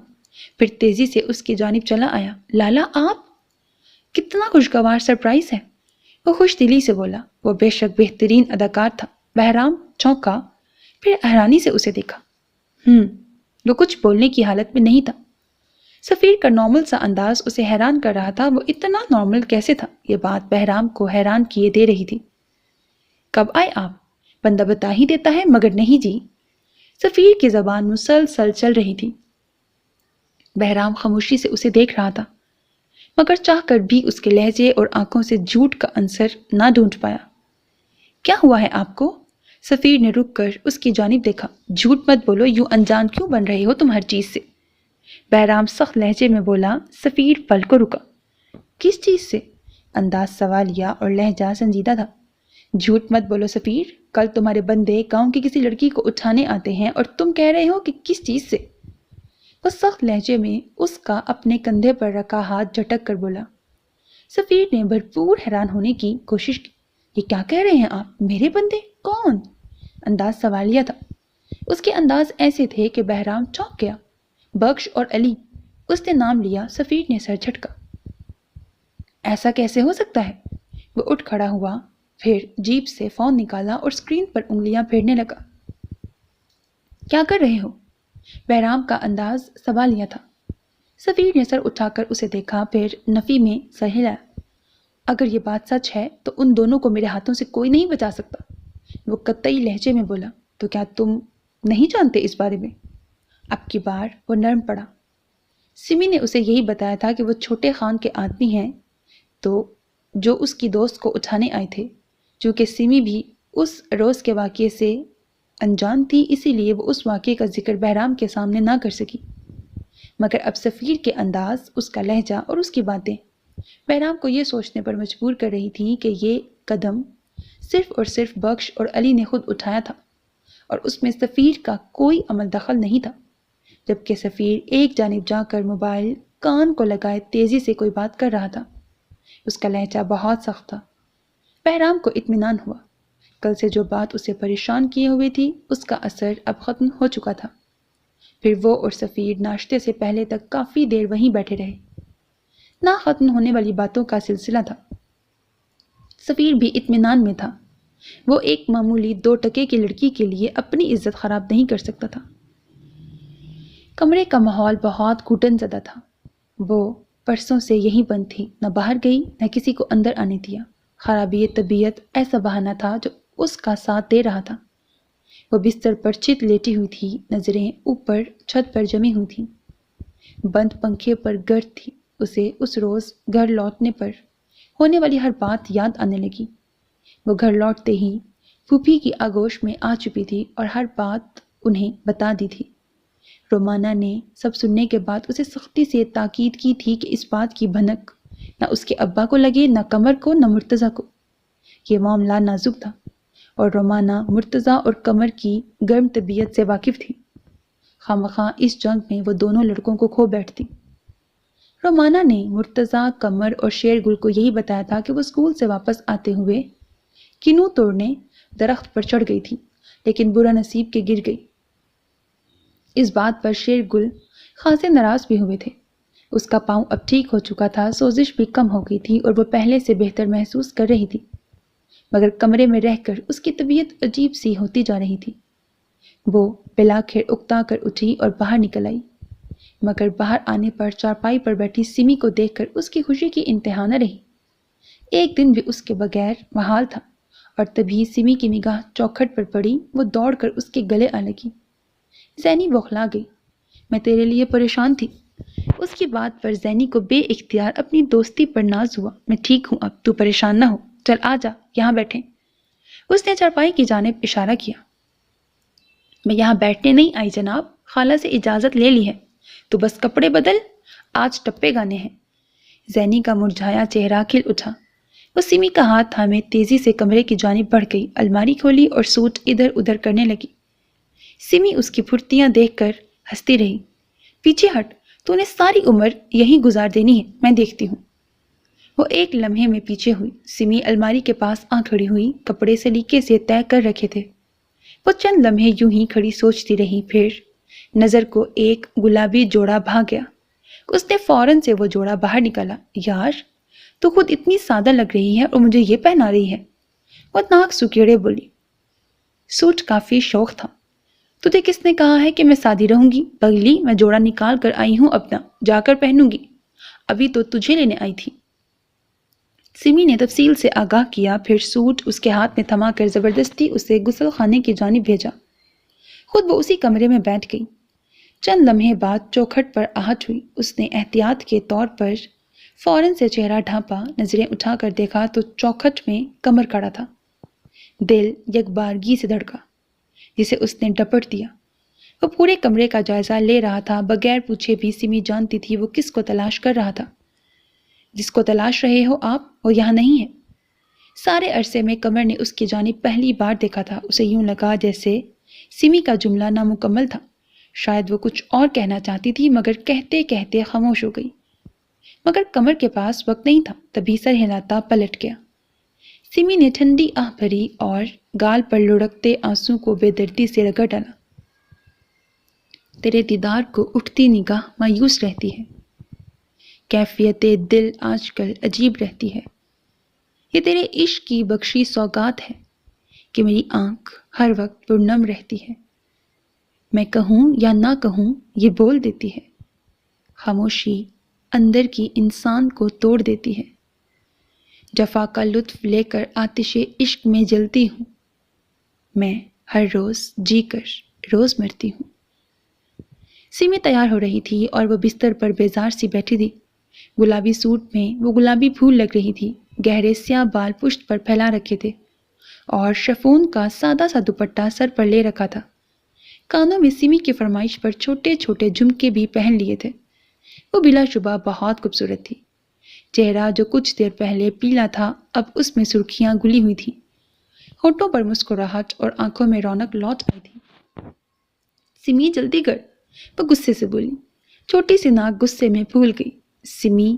پھر تیزی سے اس کی جانب چلا آیا۔ لالا، آپ؟ کتنا خوشگوار سرپرائز ہے، وہ خوش دلی سے بولا۔ وہ بے شک بہترین اداکار تھا۔ بہرام چونکا، پھر حیرانی سے اسے دیکھا۔ وہ کچھ بولنے کی حالت میں نہیں تھا۔ سفیر کا نارمل سا انداز اسے حیران کر رہا تھا۔ وہ اتنا نارمل کیسے تھا، یہ بات بہرام کو حیران کیے دے رہی تھی۔ کب آئے آپ؟ بندہ بتا ہی دیتا ہے، مگر نہیں جی۔ سفیر کی زبان مسلسل چل رہی تھی۔ بہرام خاموشی سے اسے دیکھ رہا تھا، مگر چاہ کر بھی اس کے لہجے اور آنکھوں سے جھوٹ کا عنصر نہ ڈھونڈ پایا۔ کیا ہوا ہے آپ کو؟ سفیر نے رک کر اس کی جانب دیکھا۔ جھوٹ مت بولو، یوں انجان کیوں بن رہے ہو تم ہر چیز سے؟ بہرام سخت لہجے میں بولا۔ سفیر پل کو رکا۔ کس چیز سے؟ انداز سوالیہ اور لہجہ سنجیدہ تھا۔ جھوٹ مت بولو سفیر، کل تمہارے بندے گاؤں کی کسی لڑکی کو اٹھانے آتے ہیں اور تم کہہ رہے ہو کہ کس چیز سے؟ وہ سخت لہجے میں اس کا اپنے کندھے پر رکھا ہاتھ جھٹک کر بولا۔ سفیر نے بھرپور حیران ہونے کی کوشش کی۔ یہ کیا کہہ رہے ہیں آپ؟ میرے بندے؟ کون؟ انداز سوالیہ تھا۔ اس کے انداز ایسے تھے کہ بہرام چونک گیا۔ بخش اور علی، اس نے نام لیا۔ سفیر نے سر جھٹکا۔ ایسا کیسے ہو سکتا ہے؟ وہ اٹھ کھڑا ہوا، پھر جیب سے فون نکالا اور اسکرین پر انگلیاں پھیرنے لگا۔ کیا کر رہے ہو؟ بہرام کا انداز سوالیہ تھا۔ سفیر نے سر اٹھا کر اسے دیکھا، پھر نفی میں سر ہلایا۔ اگر یہ بات سچ ہے تو ان دونوں کو میرے ہاتھوں سے کوئی نہیں بچا سکتا، وہ قطعی لہجے میں بولا۔ تو کیا تم نہیں جانتے اس بارے میں؟ اب کی بار وہ نرم پڑا۔ سمی نے اسے یہی بتایا تھا کہ وہ چھوٹے خان کے آدمی ہیں تو جو اس کی دوست کو اٹھانے آئے تھے۔ چونکہ سمی بھی اس روز کے واقعے سے انجان تھی، اسی لیے وہ اس واقعے کا ذکر بہرام کے سامنے نہ کر سکی، مگر اب سفیر کے انداز، اس کا لہجہ اور اس کی باتیں بہرام کو یہ سوچنے پر مجبور کر رہی تھی کہ یہ قدم صرف اور صرف بخش اور علی نے خود اٹھایا تھا اور اس میں سفیر کا کوئی عمل دخل نہیں تھا، جبکہ سفیر ایک جانب جا کر موبائل کان کو لگائے تیزی سے کوئی بات کر رہا تھا۔ اس کا لہجہ بہت سخت تھا۔ بہرام کو اطمینان ہوا، کل سے جو بات اسے پریشان کیے ہوئے تھی اس کا اثر اب ختم ہو چکا تھا۔ پھر وہ اور سفیر ناشتے سے پہلے تک کافی دیر وہیں بیٹھے رہے۔ نہ ختم ہونے والی باتوں کا سلسلہ تھا۔ سفیر بھی اطمینان میں تھا۔ وہ ایک معمولی 2 ٹکے کی لڑکی کے لیے اپنی عزت خراب نہیں کر سکتا تھا۔ کمرے کا ماحول بہت گھٹن زدہ تھا۔ وہ پرسوں سے یہیں بند تھی، نہ باہر گئی نہ کسی کو اندر آنے دیا۔ خرابی طبیعت ایسا بہانہ تھا جو اس کا ساتھ دے رہا تھا۔ وہ بستر پر چت لیٹی ہوئی تھی، نظریں اوپر چھت پر جمی ہوئی تھیں۔ بند پنکھے پر گرد تھی۔ اسے اس روز گھر لوٹنے پر ہونے والی ہر بات یاد آنے لگی۔ وہ گھر لوٹتے ہی پھوپھی کی آغوش میں آ چکی تھی اور ہر بات انہیں بتا دی تھی۔ رومانہ نے سب سننے کے بعد اسے سختی سے تاکید کی تھی کہ اس بات کی بھنک نہ اس کے ابا کو لگے، نہ قمر کو، نہ مرتضیٰ کو۔ یہ معاملہ نازک تھا اور رومانہ مرتضیٰ اور قمر کی گرم طبیعت سے واقف تھی۔ خواہ اس جنگ میں وہ دونوں لڑکوں کو کھو بیٹھتی۔ رومانہ نے مرتضیٰ، قمر اور شیر گل کو یہی بتایا تھا کہ وہ اسکول سے واپس آتے ہوئے کنو توڑنے درخت پر چڑھ گئی تھی، لیکن برا نصیب کے گر گئی۔ اس بات پر شیر گل خاصے ناراض بھی ہوئے تھے۔ اس کا پاؤں اب ٹھیک ہو چکا تھا، سوزش بھی کم ہو گئی تھی اور وہ پہلے سے بہتر محسوس کر رہی تھی، مگر کمرے میں رہ کر اس کی طبیعت عجیب سی ہوتی جا رہی تھی۔ وہ بلاخر اکتا کر اٹھی اور باہر نکل آئی، مگر باہر آنے پر چارپائی پر بیٹھی سمی کو دیکھ کر اس کی خوشی کی انتہا نہ رہی۔ ایک دن بھی اس کے بغیر محال تھا، اور تبھی سمی کی نگاہ چوکھٹ پر پڑی۔ وہ دوڑ کر اس کے گلے آ لگی۔ زینی بوکھلا گئی۔ میں تیرے لیے پریشان تھی۔ اس کی بات پر زینی کو بے اختیار اپنی دوستی پر ناز ہوا۔ میں ٹھیک ہوں، اب تو پریشان نہ ہو، چل آ جا، یہاں بیٹھیں۔ اس نے چارپائی کی جانب اشارہ کیا۔ میں یہاں بیٹھنے نہیں آئی جناب، خالہ سے اجازت لے لی ہے، تو بس کپڑے بدل، آج ٹپے گانے ہیں۔ زینی کا مرجھایا چہرہ کھل اٹھا۔ وہ سمی کا ہاتھ تھامے تیزی سے کمرے کی جانب بڑھ گئی، الماری کھولی اور سوٹ ادھر ادھر کرنے لگی۔ سمی اس کی پھرتیاں دیکھ کر ہنستی رہی۔ پیچھے ہٹ، تو نے ساری عمر یہیں گزار دینی ہے، میں دیکھتی ہوں۔ وہ ایک لمحے میں پیچھے ہوئی۔ سمی الماری کے پاس آ کھڑی ہوئی، کپڑے سلیقے سے طے کر رکھے تھے۔ وہ چند لمحے یوں ہی کھڑی سوچتی رہی، پھر نظر کو ایک گلابی جوڑا بھا گیا۔ اس نے فوراً سے وہ جوڑا باہر نکالا۔ یار، تو خود اتنی سادہ لگ رہی ہے اور مجھے یہ پہنا رہی ہے۔ وہ ناک سکیڑے بولی۔ سوٹ کافی شوق تھا۔ تجھے کس نے کہا ہے کہ میں سادی رہوں گی؟ پگلی، میں جوڑا نکال کر آئی ہوں اپنا، جا کر پہنوں گی، ابھی تو تجھے لینے آئی تھی۔ سمی نے تفصیل سے آگاہ کیا، پھر سوٹ اس کے ہاتھ میں تھما کر زبردستی اسے غسل خانے کی جانب بھیجا۔ خود وہ اسی کمرے میں بیٹھ گئی۔ چند لمحے بعد چوکھٹ پر آہٹ ہوئی۔ اس نے احتیاط کے طور پر فوراً سے چہرہ ڈھانپا، نظریں اٹھا کر دیکھا تو چوکھٹ میں قمر کھڑا تھا۔ دل یک بارگی سے دھڑکا، جسے اس نے ڈپٹ دیا۔ وہ پورے کمرے کا جائزہ لے رہا تھا، بغیر پوچھے بھی سمی جانتی تھی وہ کس کو تلاش کر رہا تھا۔ جس کو تلاش رہے ہو آپ، وہ یہاں نہیں ہے۔ سارے عرصے میں قمر نے اس کی جانب پہلی بار دیکھا تھا۔ اسے یوں لگا جیسے سمی کا جملہ نامکمل تھا۔ شاید وہ کچھ اور کہنا چاہتی تھی، مگر کہتے کہتے خاموش ہو گئی۔ مگر قمر کے پاس وقت نہیں تھا، تبھی سر ہلاتا پلٹ گیا۔ سمی نے ٹھنڈی آہ بھری اور گال پر لڑکتے آنسو کو بے دردی سے رگڑ ڈالا۔ تیرے دیدار کو اٹھتی نگاہ مایوس رہتی ہے، کیفیت دل آج کل عجیب رہتی ہے۔ یہ تیرے عشق کی بخشی سوگات ہے کہ میری آنکھ ہر وقت پرنم رہتی ہے۔ میں کہوں یا نہ کہوں یہ بول دیتی ہے۔ خاموشی اندر کی انسان کو توڑ دیتی ہے۔ جفا کا لطف لے کر آتش عشق میں جلتی ہوں میں ہر روز جی کر۔ روز مرتی ہوں۔ سیمی تیار ہو رہی تھی اور وہ بستر پر بیزار سی بیٹھی تھی۔ گلابی سوٹ میں وہ گلابی پھول لگ رہی تھی، گہرے سیاہ بال پشت پر پھیلا رکھے تھے اور شفون کا سادہ سا دوپٹہ سر پر لے رکھا تھا۔ کانوں میں سیمی کی فرمائش پر چھوٹے چھوٹے جھمکے بھی پہن لیے تھے۔ وہ بلا شبہ بہت خوبصورت تھی۔ چہرہ جو کچھ دیر پہلے پیلا تھا اب اس میں سرخیاں گلی ہوئی تھیں۔ ہونٹوں پر مسکراہٹ اور آنکھوں میں رونق لوٹ آئی تھی۔ سیمی جلدی کر، وہ غصے سے بولی۔ چھوٹی سی ناک غصے میں پھول گئی۔ سیمی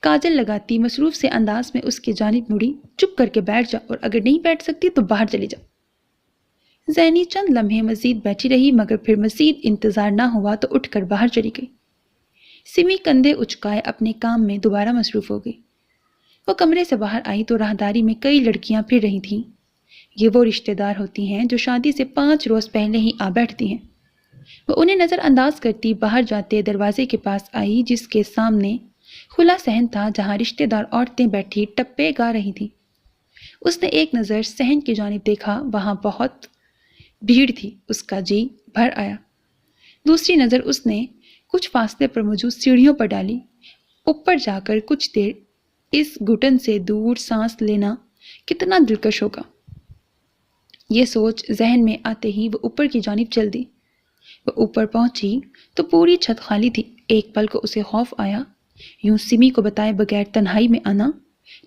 کاجل لگاتی مصروف سے انداز میں اس کی جانب مڑی۔ چپ کر کے بیٹھ جا، اور اگر نہیں بیٹھ سکتی تو باہر چلی جا۔ زینی چند لمحے مزید بیٹھی رہی، مگر پھر مزید انتظار نہ ہوا تو اٹھ کر باہر چلی گئی۔ سیمی کندھے اچکائے اپنے کام میں دوبارہ مصروف ہو گئی۔ وہ کمرے سے باہر آئی تو راہداری میں کئی لڑکیاں پھر رہی تھیں۔ یہ وہ رشتہ دار ہوتی ہیں جو شادی سے 5 روز پہلے ہی آ بیٹھتی ہیں۔ وہ انہیں نظر انداز کرتی باہر جاتے دروازے کے پاس آئی، جس کے سامنے کھلا صحن تھا جہاں رشتہ دار عورتیں بیٹھی ٹپے گا رہی تھیں۔ اس نے ایک نظر صحن کی جانب دیکھا، وہاں بہت بھیڑ تھی۔ اس کا جی بھر آیا۔ دوسری نظر اس نے کچھ فاصلے پر موجود سیڑھیوں پر ڈالی۔ اوپر جا کر کچھ دیر اس گھٹن سے دور سانس لینا کتنا دلکش ہوگا۔ یہ سوچ ذہن میں آتے ہی وہ اوپر کی جانب چل دی۔ وہ اوپر پہنچی تو پوری چھت خالی تھی۔ ایک پل کو اسے خوف آیا، یوں سیمی کو بتائے بغیر تنہائی میں آنا۔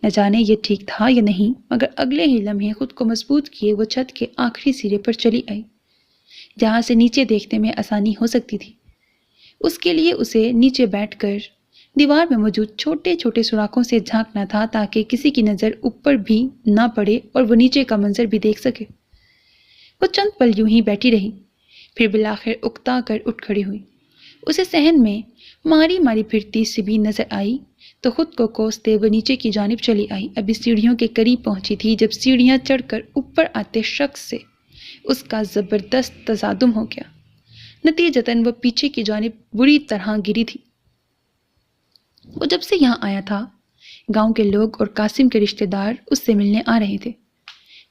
نہ جانے یہ ٹھیک تھا یا نہیں، مگر اگلے ہی لمحے خود کو مضبوط کیے وہ چھت کے آخری سرے پر چلی آئی، جہاں سے نیچے دیکھنے میں آسانی ہو سکتی تھی۔ اس کے لیے اسے نیچے بیٹھ کر دیوار میں موجود چھوٹے چھوٹے سوراخوں سے جھانکنا تھا، تاکہ کسی کی نظر اوپر بھی نہ پڑے اور وہ نیچے کا منظر بھی دیکھ سکے۔ وہ چند پل یوں ہی بیٹھی رہی، پھر بالآخر اکتا کر اٹھ کھڑی ہوئی۔ اسے صحن میں ماری ماری پھرتی سیمی نظر آئی تو خود کو کوستے وہ نیچے کی جانب چلی آئی۔ ابھی سیڑھیوں کے قریب پہنچی تھی جب سیڑھیاں چڑھ کر اوپر آتے شخص سے اس کا زبردست تصادم ہو گیا۔ نتیجتاً وہ پیچھے کی جانب بری طرح گری تھی۔ وہ جب سے یہاں آیا تھا، گاؤں کے لوگ اور قاسم کے رشتہ دار اس سے ملنے آ رہے تھے۔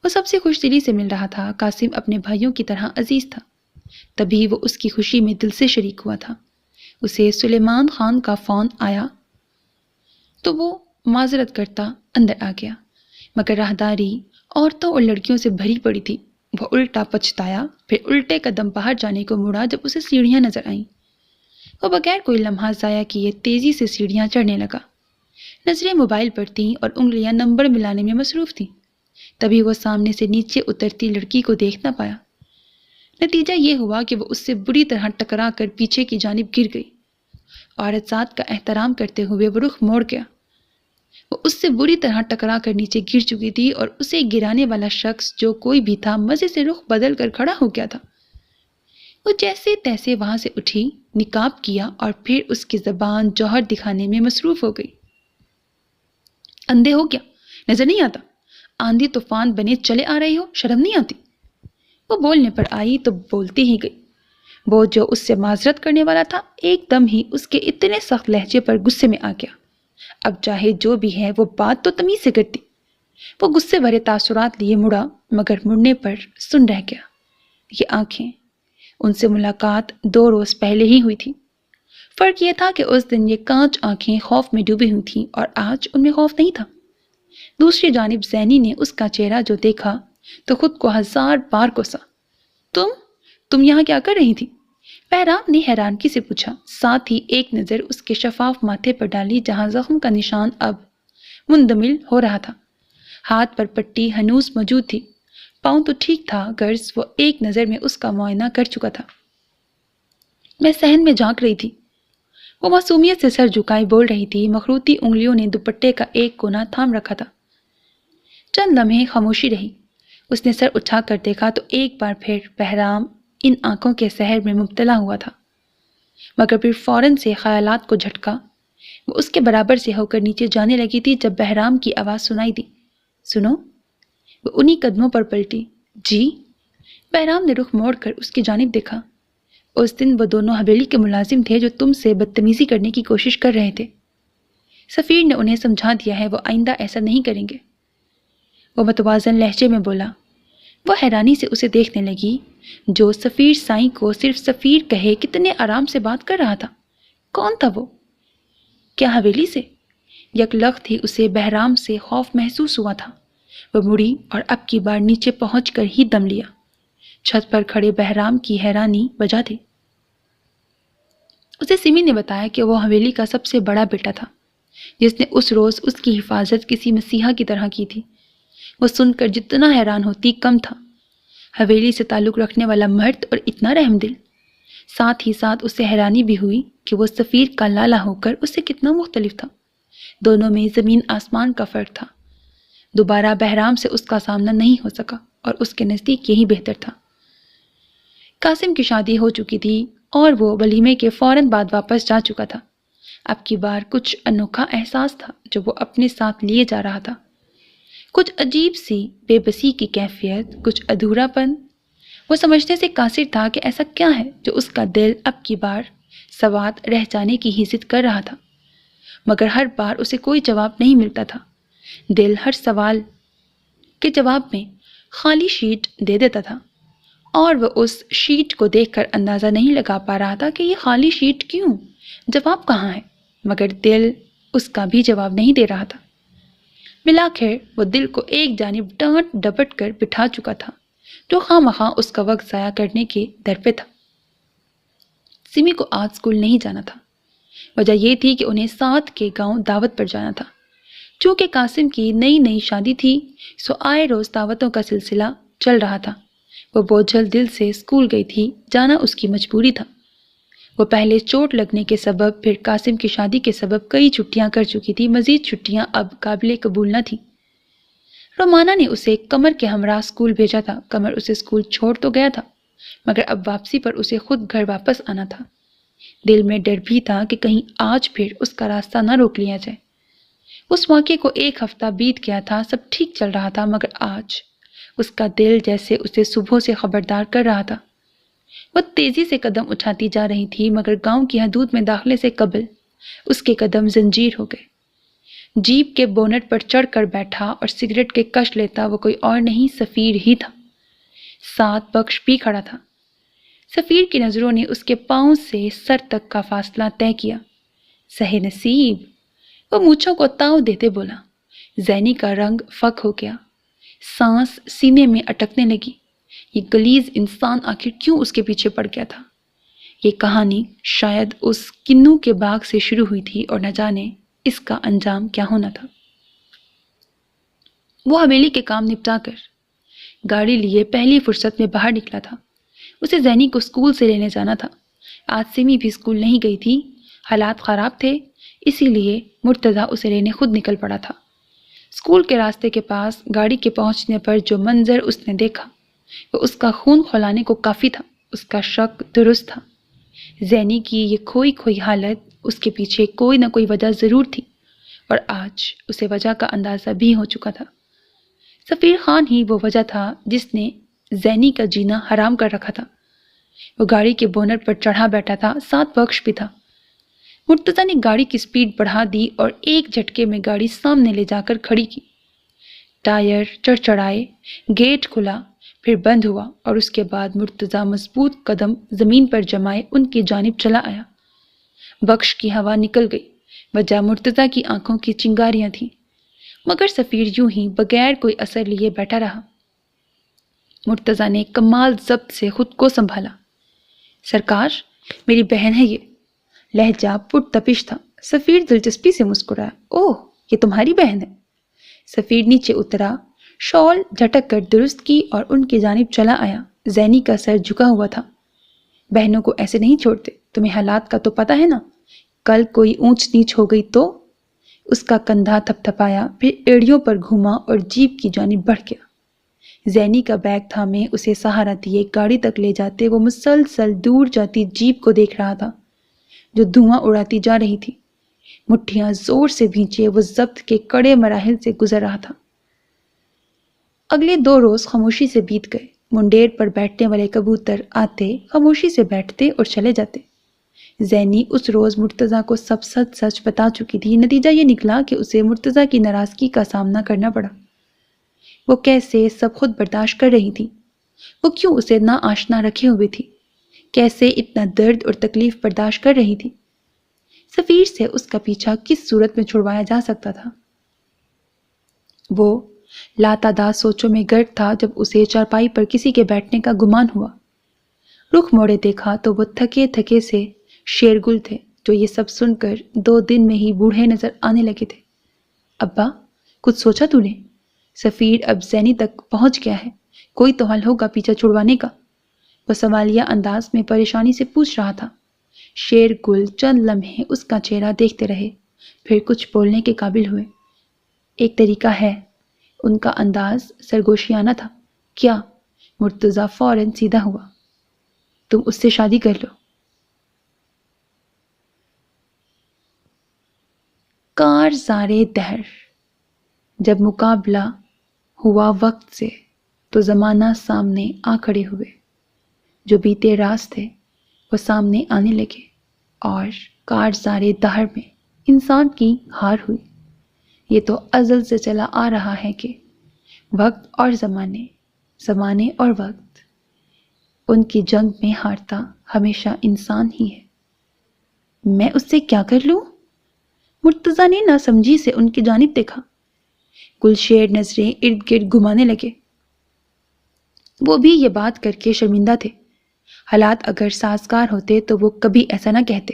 وہ سب سے خوش دلی سے مل رہا تھا۔ قاسم اپنے بھائیوں کی طرح عزیز تھا، تبھی وہ اس کی خوشی میں دل سے شریک ہوا تھا۔ اسے سلیمان خان کا فون آیا تو وہ معذرت کرتا اندر آ گیا، مگر راہداری عورتوں اور لڑکیوں سے بھری پڑی تھی۔ وہ الٹا پچھتایا، پھر الٹے قدم باہر جانے کو مڑا جب اسے سیڑھیاں نظر آئیں۔ وہ بغیر کوئی لمحہ ضائع کیے تیزی سے سیڑھیاں چڑھنے لگا۔ نظریں موبائل پر تھیں اور انگلیاں نمبر ملانے میں مصروف تھیں۔ تبھی وہ سامنے سے نیچے اترتی لڑکی کو دیکھ نہ پایا۔ نتیجہ یہ ہوا کہ وہ اس سے بری طرح ٹکرا کر پیچھے کی جانب گر گئی۔ عورت ذات کا احترام کرتے ہوئے وہ رخ موڑ گیا۔ وہ اس سے بری طرح ٹکرا کر نیچے گر چکی تھی اور اسے گرانے والا شخص جو کوئی بھی تھا مزے سے رخ بدل کر کھڑا ہو گیا تھا۔ وہ جیسے تیسے وہاں سے اٹھی، نقاب کیا اور پھر اس کی زبان جوہر دکھانے میں مصروف ہو گئی۔ اندھے ہو کیا؟ نظر نہیں آتا؟ آندھی طوفان بنے چلے آ رہے ہو، شرم نہیں آتی؟ وہ بولنے پر آئی تو بولتی ہی گئی۔ وہ جو اس سے معذرت کرنے والا تھا ایک دم ہی اس کے اتنے سخت لہجے پر غصے میں آ گیا۔ اب چاہے جو بھی ہے وہ بات تو تمیز سے کرتی۔ وہ غصے بھرے تاثرات لیے مڑا، مگر مڑنے پر سن رہ گیا۔ یہ آنکھیں، ان سے ملاقات 2 روز پہلے ہی ہوئی تھی۔ فرق یہ تھا کہ اس دن یہ کانچ آنکھیں خوف میں ڈوبی ہوئی تھیں اور آج ان میں خوف نہیں تھا۔ دوسری جانب زینی نے اس کا چہرہ جو دیکھا تو خود کو 1000 بار کوسا۔ تم یہاں کیا کر رہی تھی؟ بہرام نے حیرانگی سے پوچھا، ساتھ ہی ایک نظر اس کے شفاف ماتھے پر ڈالی جہاں زخم کا نشان اب مندمل ہو رہا تھا۔ ہاتھ پر پٹی ہنوز موجود تھی، پاؤں تو ٹھیک تھا، غرض وہ ایک نظر میں اس کا معائنہ کر چکا تھا۔ میں صحن میں جھانک رہی تھی، وہ معصومیت سے سر جھکائے بول رہی تھی۔ مخروطی انگلیوں نے دوپٹے کا ایک کونا تھام رکھا تھا۔ چند لمحے خاموشی رہی۔ اس نے سر اٹھا کر دیکھا تو ایک بار پھر بہرام ان آنکھوں کے سحر میں مبتلا ہوا تھا، مگر پھر فوراً سے خیالات کو جھٹکا۔ وہ اس کے برابر سے ہو کر نیچے جانے لگی تھی جب بہرام کی آواز سنائی دی، سنو۔ وہ انہی قدموں پر پلٹی۔ جی؟ بہرام نے رخ موڑ کر اس کی جانب دیکھا۔ اس دن وہ دونوں حویلی کے ملازم تھے جو تم سے بدتمیزی کرنے کی کوشش کر رہے تھے۔ سفیر نے انہیں سمجھا دیا ہے، وہ آئندہ ایسا نہیں کریں گے۔ وہ متوازن لہجے میں بولا۔ وہ حیرانی سے اسے دیکھنے لگی جو سفیر سائیں کو صرف سفیر کہے کتنے آرام سے بات کر رہا تھا۔ کون تھا وہ؟ کیا حویلی سے؟ یک لخت ہی اسے بہرام سے خوف محسوس ہوا تھا۔ وہ مڑی اور اب کی بار نیچے پہنچ کر ہی دم لیا۔ چھت پر کھڑے بہرام کی حیرانی بجا دی۔ اسے سمی نے بتایا کہ وہ حویلی کا سب سے بڑا بیٹا تھا جس نے اس روز اس کی حفاظت کسی مسیحا کی طرح کی تھی۔ وہ سن کر جتنا حیران ہوتی کم تھا۔ حویلی سے تعلق رکھنے والا مرد اور اتنا رحم دل۔ ساتھ ہی ساتھ اسے حیرانی بھی ہوئی کہ وہ سفیر کا لالا ہو کر اس سے کتنا مختلف تھا۔ دونوں میں زمین آسمان کا فرق تھا۔ دوبارہ بہرام سے اس کا سامنا نہیں ہو سکا اور اس کے نزدیک یہی بہتر تھا۔ قاسم کی شادی ہو چکی تھی اور وہ ولیمے کے فوراً بعد واپس جا چکا تھا۔ اب کی بار کچھ انوکھا احساس تھا جو وہ اپنے ساتھ لیے جا رہا تھا۔ کچھ عجیب سی بے بسی کی کیفیت، کچھ ادھورا پن۔ وہ سمجھنے سے قاصر تھا کہ ایسا کیا ہے جو اس کا دل اب کی بار سوات رہ جانے کی ہی ضد کر رہا تھا، مگر ہر بار اسے کوئی جواب نہیں ملتا تھا۔ دل ہر سوال کے جواب میں خالی شیٹ دے دیتا تھا اور وہ اس شیٹ کو دیکھ کر اندازہ نہیں لگا پا رہا تھا کہ یہ خالی شیٹ کیوں، جواب کہاں ہے، مگر دل اس کا بھی جواب نہیں دے رہا تھا۔ بلاخر وہ دل کو ایک جانب ڈانٹ ڈپٹ کر بٹھا چکا تھا جو خواہ مخواہ اس کا وقت ضائع کرنے کے در پہ تھا۔ سمی کو آج اسکول نہیں جانا تھا۔ وجہ یہ تھی کہ انہیں ساتھ کے گاؤں دعوت پر جانا تھا۔ چونکہ قاسم کی نئی شادی تھی سو آئے روز دعوتوں کا سلسلہ چل رہا تھا۔ وہ بوجھل دل سے اسکول گئی تھی، جانا اس کی مجبوری تھا۔ وہ پہلے چوٹ لگنے کے سبب، پھر قاسم کی شادی کے سبب کئی چھٹیاں کر چکی تھی۔ مزید چھٹیاں اب قابل قبول نہ تھیں۔ رومانہ نے اسے قمر کے ہمراہ اسکول بھیجا تھا۔ قمر اسے اسکول چھوڑ تو گیا تھا مگر اب واپسی پر اسے خود گھر واپس آنا تھا۔ دل میں ڈر بھی تھا کہ کہیں آج پھر اس کا راستہ نہ روک لیا جائے۔ اس واقعے کو ایک ہفتہ بیت گیا تھا، سب ٹھیک چل رہا تھا، مگر آج اس کا دل جیسے اسے صبح سے خبردار کر رہا تھا۔ وہ تیزی سے قدم اٹھاتی جا رہی تھی مگر گاؤں کی حدود میں داخلے سے قبل اس کے قدم زنجیر ہو گئے۔ جیپ کے بونٹ پر چڑھ کر بیٹھا اور سگریٹ کے کش لیتا وہ کوئی اور نہیں، سفیر ہی تھا۔ ساتھ بخش بھی کھڑا تھا۔ سفیر کی نظروں نے اس کے پاؤں سے سر تک کا فاصلہ طے کیا۔ سہ نصیب، وہ مونچھوں کو تاؤ دیتے بولا۔ زینی کا رنگ فک ہو گیا، سانس سینے میں اٹکنے لگی۔ یہ غلیظ انسان آخر کیوں اس کے پیچھے پڑ گیا تھا؟ یہ کہانی شاید اس کنو کے باغ سے شروع ہوئی تھی اور نہ جانے اس کا انجام کیا ہونا تھا۔ وہ حویلی کے کام نپٹا کر گاڑی لیے پہلی فرصت میں باہر نکلا تھا۔ اسے زینی کو اسکول سے لینے جانا تھا۔ آج سمی بھی اسکول نہیں گئی تھی، حالات خراب تھے، اسی لیے مرتضیٰ اسے لینے خود نکل پڑا تھا۔ اسکول کے راستے کے پاس گاڑی کے پہنچنے پر جو منظر اس نے دیکھا وہ اس کا خون کھولانے کو کافی تھا۔ اس کا شک درست تھا، زینی کی یہ کھوئی حالت، اس کے پیچھے کوئی نہ کوئی وجہ ضرور تھی اور آج اسے وجہ کا اندازہ بھی ہو چکا تھا۔ سفیر خان ہی وہ وجہ تھا جس نے زینی کا جینا حرام کر رکھا تھا۔ وہ گاڑی کے بونٹ پر چڑھا بیٹھا تھا، ساتھ بخش بھی تھا۔ مرتضیٰ نے گاڑی کی سپیڈ بڑھا دی اور ایک جھٹکے میں گاڑی سامنے لے جا کر کھڑی کی۔ ٹائر چڑچڑائے، گیٹ کھلا، پھر بند ہوا اور اس کے بعد مرتضیٰ مضبوط قدم زمین پر جمائے ان کی جانب چلا آیا۔ بخش کی ہوا نکل گئی، وجہ مرتضیٰ کی آنکھوں کی چنگاریاں تھیں، مگر سفیر یوں ہی بغیر کوئی اثر لیے بیٹھا رہا۔ مرتضیٰ نے کمال ضبط سے خود کو سنبھالا۔ سرکار، میری بہن ہے یہ۔ لہجہ پرتپش تھا۔ سفیر دلچسپی سے مسکرایا۔ اوہ، یہ تمہاری بہن ہے؟ سفیر نیچے اترا، شال جھٹک کر درست کی اور ان کی جانب چلا آیا۔ زینی کا سر جھکا ہوا تھا۔ بہنوں کو ایسے نہیں چھوڑتے، تمہیں حالات کا تو پتہ ہے نا، کل کوئی اونچ نیچ ہو گئی تو؟ اس کا کندھا تھپ تھپایا، پھر ایڑیوں پر گھوما اور جیپ کی جانب بڑھ گیا۔ زینی کا بیگ تھامے اسے سہارا دیے گاڑی تک لے جاتے وہ مسلسل دور جاتی جیپ کو دیکھ رہا تھا جو دھواں اڑاتی جا رہی تھی۔ مٹھیاں زور سے بھینچے وہ ضبط کے کڑے مراحل سے گزر رہا تھا۔ اگلے 2 روز خاموشی سے بیت گئے۔ منڈیر پر بیٹھنے والے کبوتر آتے، خاموشی سے بیٹھتے اور چلے جاتے۔ زینی اس روز مرتضیٰ کو سب سچ بتا چکی تھی۔ نتیجہ یہ نکلا کہ اسے مرتضیٰ کی ناراضگی کا سامنا کرنا پڑا۔ وہ کیسے سب خود برداشت کر رہی تھی، وہ کیوں اسے نا آشنا رکھے ہوئے تھی؟ کیسے اتنا درد اور تکلیف برداشت کر رہی تھی؟ سفیر سے اس کا پیچھا کس صورت میں چھڑوایا جا سکتا تھا؟ وہ لاتعداد سوچوں میں گرک تھا جب اسے چارپائی پر کسی کے بیٹھنے کا گمان ہوا۔ رخ موڑے دیکھا تو وہ تھکے تھکے سے شیرگل تھے جو یہ سب سن کر 2 دن میں ہی بوڑھے نظر آنے لگے تھے۔ ابا، کچھ سوچا تو نے؟ سفیر اب زینی تک پہنچ گیا ہے، کوئی تو حل ہوگا پیچھا چھڑوانے کا؟ وہ سوالیہ انداز میں پریشانی سے پوچھ رہا تھا۔ شیرگل چند لمحے اس کا چہرہ دیکھتے رہے، پھر کچھ بولنے کے قابل ہوئے۔ ایک طریقہ ہے۔ ان کا انداز سرگوشیانہ تھا۔ کیا؟ مرتضیٰ فوراً سیدھا ہوا۔ تم اس سے شادی کر لو۔ کارزارِ دہر۔ جب مقابلہ ہوا وقت سے تو زمانہ سامنے آ کھڑے ہوئے۔ جو بیتے راز تھے وہ سامنے آنے لگے اور کارزارِ دہر میں انسان کی ہار ہوئی۔ یہ تو ازل سے چلا آ رہا ہے کہ وقت اور زمانے، زمانے اور وقت، ان کی جنگ میں ہارتا ہمیشہ انسان ہی ہے۔ میں اس سے کیا کر لوں؟ مرتضیٰ نے ناسمجھی سے ان کی جانب دیکھا۔ گلشیر نظریں ارد گرد گھمانے لگے۔ وہ بھی یہ بات کر کے شرمندہ تھے۔ حالات اگر سازگار ہوتے تو وہ کبھی ایسا نہ کہتے،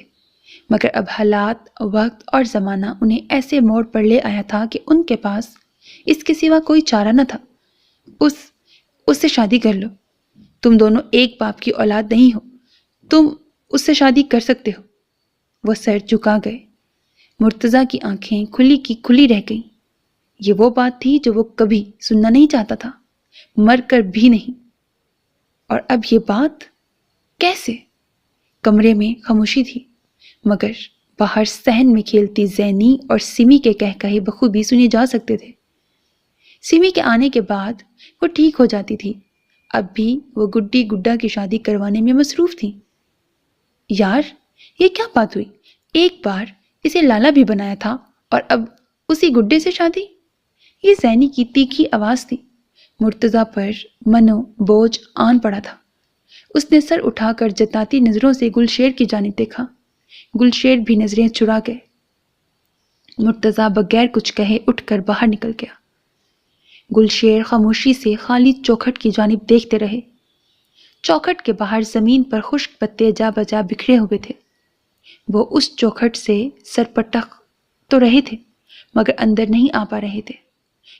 مگر اب حالات، وقت اور زمانہ انہیں ایسے موڑ پر لے آیا تھا کہ ان کے پاس اس کے سوا کوئی چارہ نہ تھا۔ اس سے شادی کر لو۔ تم دونوں ایک باپ کی اولاد نہیں ہو، تم اس سے شادی کر سکتے ہو۔ وہ سر جھکا گئے۔ مرتضیٰ کی آنکھیں کھلی کی کھلی رہ گئیں۔ یہ وہ بات تھی جو وہ کبھی سننا نہیں چاہتا تھا، مر کر بھی نہیں۔ اور اب یہ بات کیسے؟ کمرے میں خاموشی تھی، مگر باہر صحن میں کھیلتی زینی اور سمی کے کہکہے بخوبی سنے جا سکتے تھے۔ سمی کے آنے کے بعد وہ ٹھیک ہو جاتی تھی، اب بھی وہ گڈی گڈا کی شادی کروانے میں مصروف تھی۔ یار، یہ کیا بات ہوئی؟ ایک بار اسے لالا بھی بنایا تھا اور اب اسی گڈے سے شادی؟ یہ زینی کی تیکھی آواز تھی۔ مرتضیٰ پر منو بوجھ آن پڑا تھا۔ اس نے سر اٹھا کر جتاتی نظروں سے گلشیر کی جانب دیکھا۔ گلشیر بھی نظریں چرا گئے۔ مرتضیٰ بغیر کچھ کہے اٹھ کر باہر نکل گیا۔ گلشیر خاموشی سے خالی چوکھٹ کی جانب دیکھتے رہے۔ چوکھٹ کے باہر زمین پر خشک پتے جا بجا بکھرے ہوئے تھے۔ وہ اس چوکھٹ سے سرپٹک تو رہے تھے مگر اندر نہیں آ پا رہے تھے۔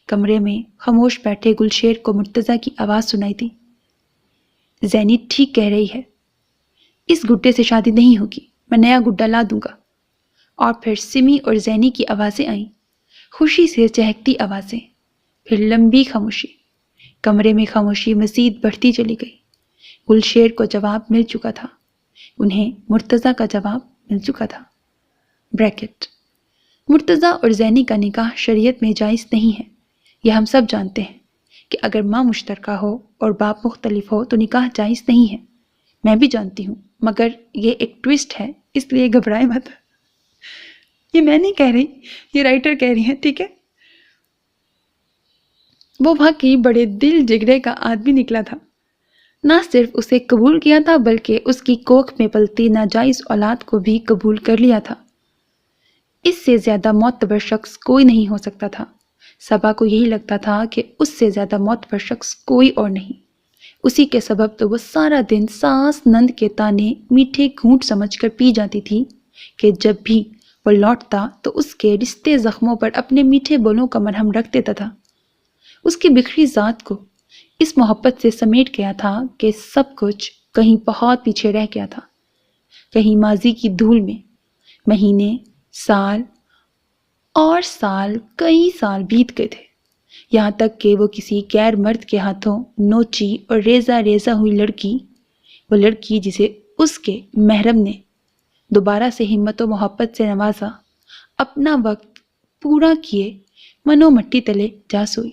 کمرے میں خاموش بیٹھے گلشیر کو مرتضیٰ کی آواز سنائی دی۔ زینی ٹھیک کہہ رہی ہے، اس گڈے سے شادی نہیں ہوگی، میں نیا گڈا لا دوں گا۔ اور پھر سمی اور زینی کی آوازیں آئیں، خوشی سے چہکتی آوازیں۔ پھر لمبی خاموشی۔ کمرے میں خاموشی مزید بڑھتی چلی گئی۔ گلشیر کو جواب مل چکا تھا، انہیں مرتضیٰ کا جواب مل چکا تھا۔ بریکٹ۔ مرتضیٰ اور زینی کا نکاح شریعت میں جائز نہیں ہے، یہ ہم سب جانتے ہیں کہ اگر ماں مشترکہ ہو اور باپ مختلف ہو تو نکاح جائز نہیں ہے۔ میں بھی جانتی ہوں، مگر یہ ایک ٹوسٹ ہے، اس لیے گھبرائے مت۔ یہ میں نہیں کہہ رہی، یہ رائٹر کہہ رہی ہیں، ٹھیک ہے؟ وہ واقعی بڑے دل جگرے کا آدمی نکلا تھا۔ نہ صرف اسے قبول کیا تھا بلکہ اس کی کوکھ میں پلتی ناجائز اولاد کو بھی قبول کر لیا تھا۔ اس سے زیادہ معتبر شخص کوئی نہیں ہو سکتا تھا۔ صبا کو یہی لگتا تھا کہ اس سے زیادہ معتبر شخص کوئی اور نہیں۔ اسی کے سبب تو وہ سارا دن ساس نند کے تانے میٹھے گھونٹ سمجھ کر پی جاتی تھی کہ جب بھی وہ لوٹتا تو اس کے رشتے زخموں پر اپنے میٹھے بولوں کا مرہم رکھ دیتا تھا۔ اس کی بکھری ذات کو اس محبت سے سمیٹ گیا تھا کہ سب کچھ کہیں بہت پیچھے رہ گیا تھا، کہیں ماضی کی دھول میں۔ مہینے، سال اور سال، کئی سال بیت گئے تھے، یہاں تک کہ وہ کسی غیر مرد کے ہاتھوں نوچی اور ریزہ ریزہ ہوئی لڑکی، وہ لڑکی جسے اس کے محرم نے دوبارہ سے ہمت و محبت سے نوازا، اپنا وقت پورا کیے منو مٹی تلے جا سوئی۔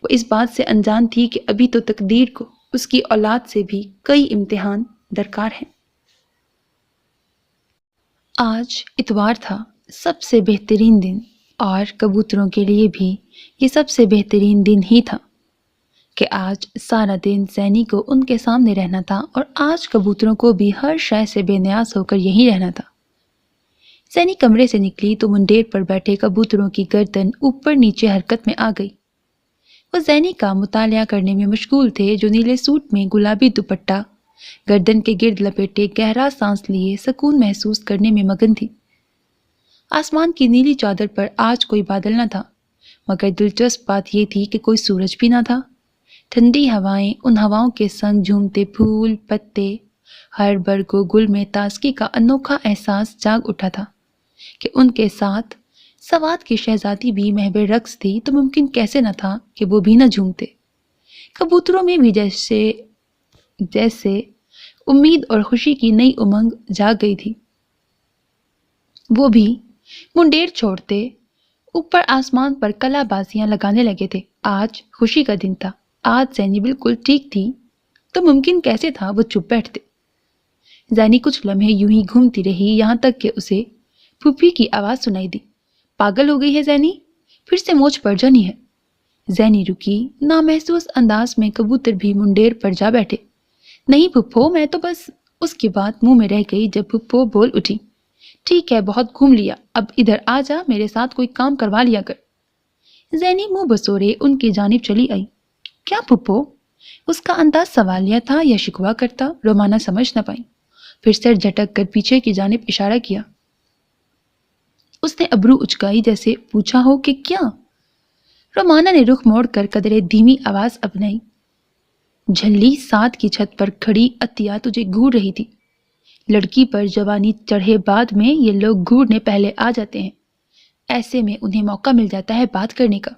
وہ اس بات سے انجان تھی کہ ابھی تو تقدیر کو اس کی اولاد سے بھی کئی امتحان درکار ہیں۔ آج اتوار تھا، سب سے بہترین دن، اور کبوتروں کے لیے بھی یہ سب سے بہترین دن ہی تھا۔ کہ آج سارا دن زینی کو ان کے سامنے رہنا تھا اور آج کبوتروں کو بھی ہر شے سے بے نیاز ہو کر یہیں رہنا تھا۔ زینی کمرے سے نکلی تو منڈیر پر بیٹھے کبوتروں کی گردن اوپر نیچے حرکت میں آ گئی۔ وہ زینی کا مطالعہ کرنے میں مشغول تھے جو نیلے سوٹ میں گلابی دوپٹہ گردن کے گرد لپیٹے گہرا سانس لیے سکون محسوس کرنے میں مگن تھی۔ آسمان کی نیلی چادر پر آج کوئی بادل نہ تھا، مگر دلچسپ بات یہ تھی کہ کوئی سورج بھی نہ تھا۔ ٹھنڈی ہوائیں، ان ہواؤں کے سنگ جھومتے پھول پتے، ہر برگ و گل میں تازگی کا انوکھا احساس جاگ اٹھا تھا کہ ان کے ساتھ سوات کی شہزادی بھی محو رقص تھی تو ممکن کیسے نہ تھا کہ وہ بھی نہ جھومتے۔ کبوتروں میں بھی جیسے امید اور خوشی کی نئی امنگ جاگ گئی تھی۔ وہ بھی منڈیر چھوڑتے اوپر آسمان پر کلا بازیاں لگانے لگے تھے۔ آج خوشی کا دن تھا، آج زینی بالکل ٹھیک تھی تو ممکن کیسے تھا وہ چپ بیٹھتے۔ زینی کچھ لمحے یوں ہی گھومتی رہی یہاں تک کہ اسے پھوپھی کی آواز سنائی دی۔ پاگل ہو گئی ہے زینی، پھر سے موچ پڑ جانی ہے۔ زینی رکی، نامحسوس انداز میں کبوتر بھی منڈیر پر جا بیٹھے۔ نہیں پھپھو، میں تو بس۔ اس کی بات منہ میں رہ گئی جب پھپھو بول اٹھی، ٹھیک ہے بہت گھوم لیا، اب ادھر آ جا، میرے ساتھ کوئی کام کروا لیا کر۔ زینی منہ بسورے ان کی جانب چلی آئی۔ کیا پھپھو؟ اس کا انداز سوالیہ تھا یا شکوہ کرتا، رومانہ سمجھ نہ پائی۔ پھر سر جھٹک کر پیچھے کی جانب اشارہ کیا۔ اس نے ابرو اچکائی جیسے پوچھا ہو کہ کیا؟ رومانہ نے رخ موڑ کر قدرے دھیمی آواز اپنائی، جھلی ساتھ کی چھت پر کھڑی عطیہ تجھے گھور رہی تھی۔ لڑکی پر جوانی چڑھے بعد میں یہ لوگ گھورنے پہلے آ جاتے ہیں، ایسے میں انہیں موقع مل جاتا ہے بات کرنے کا۔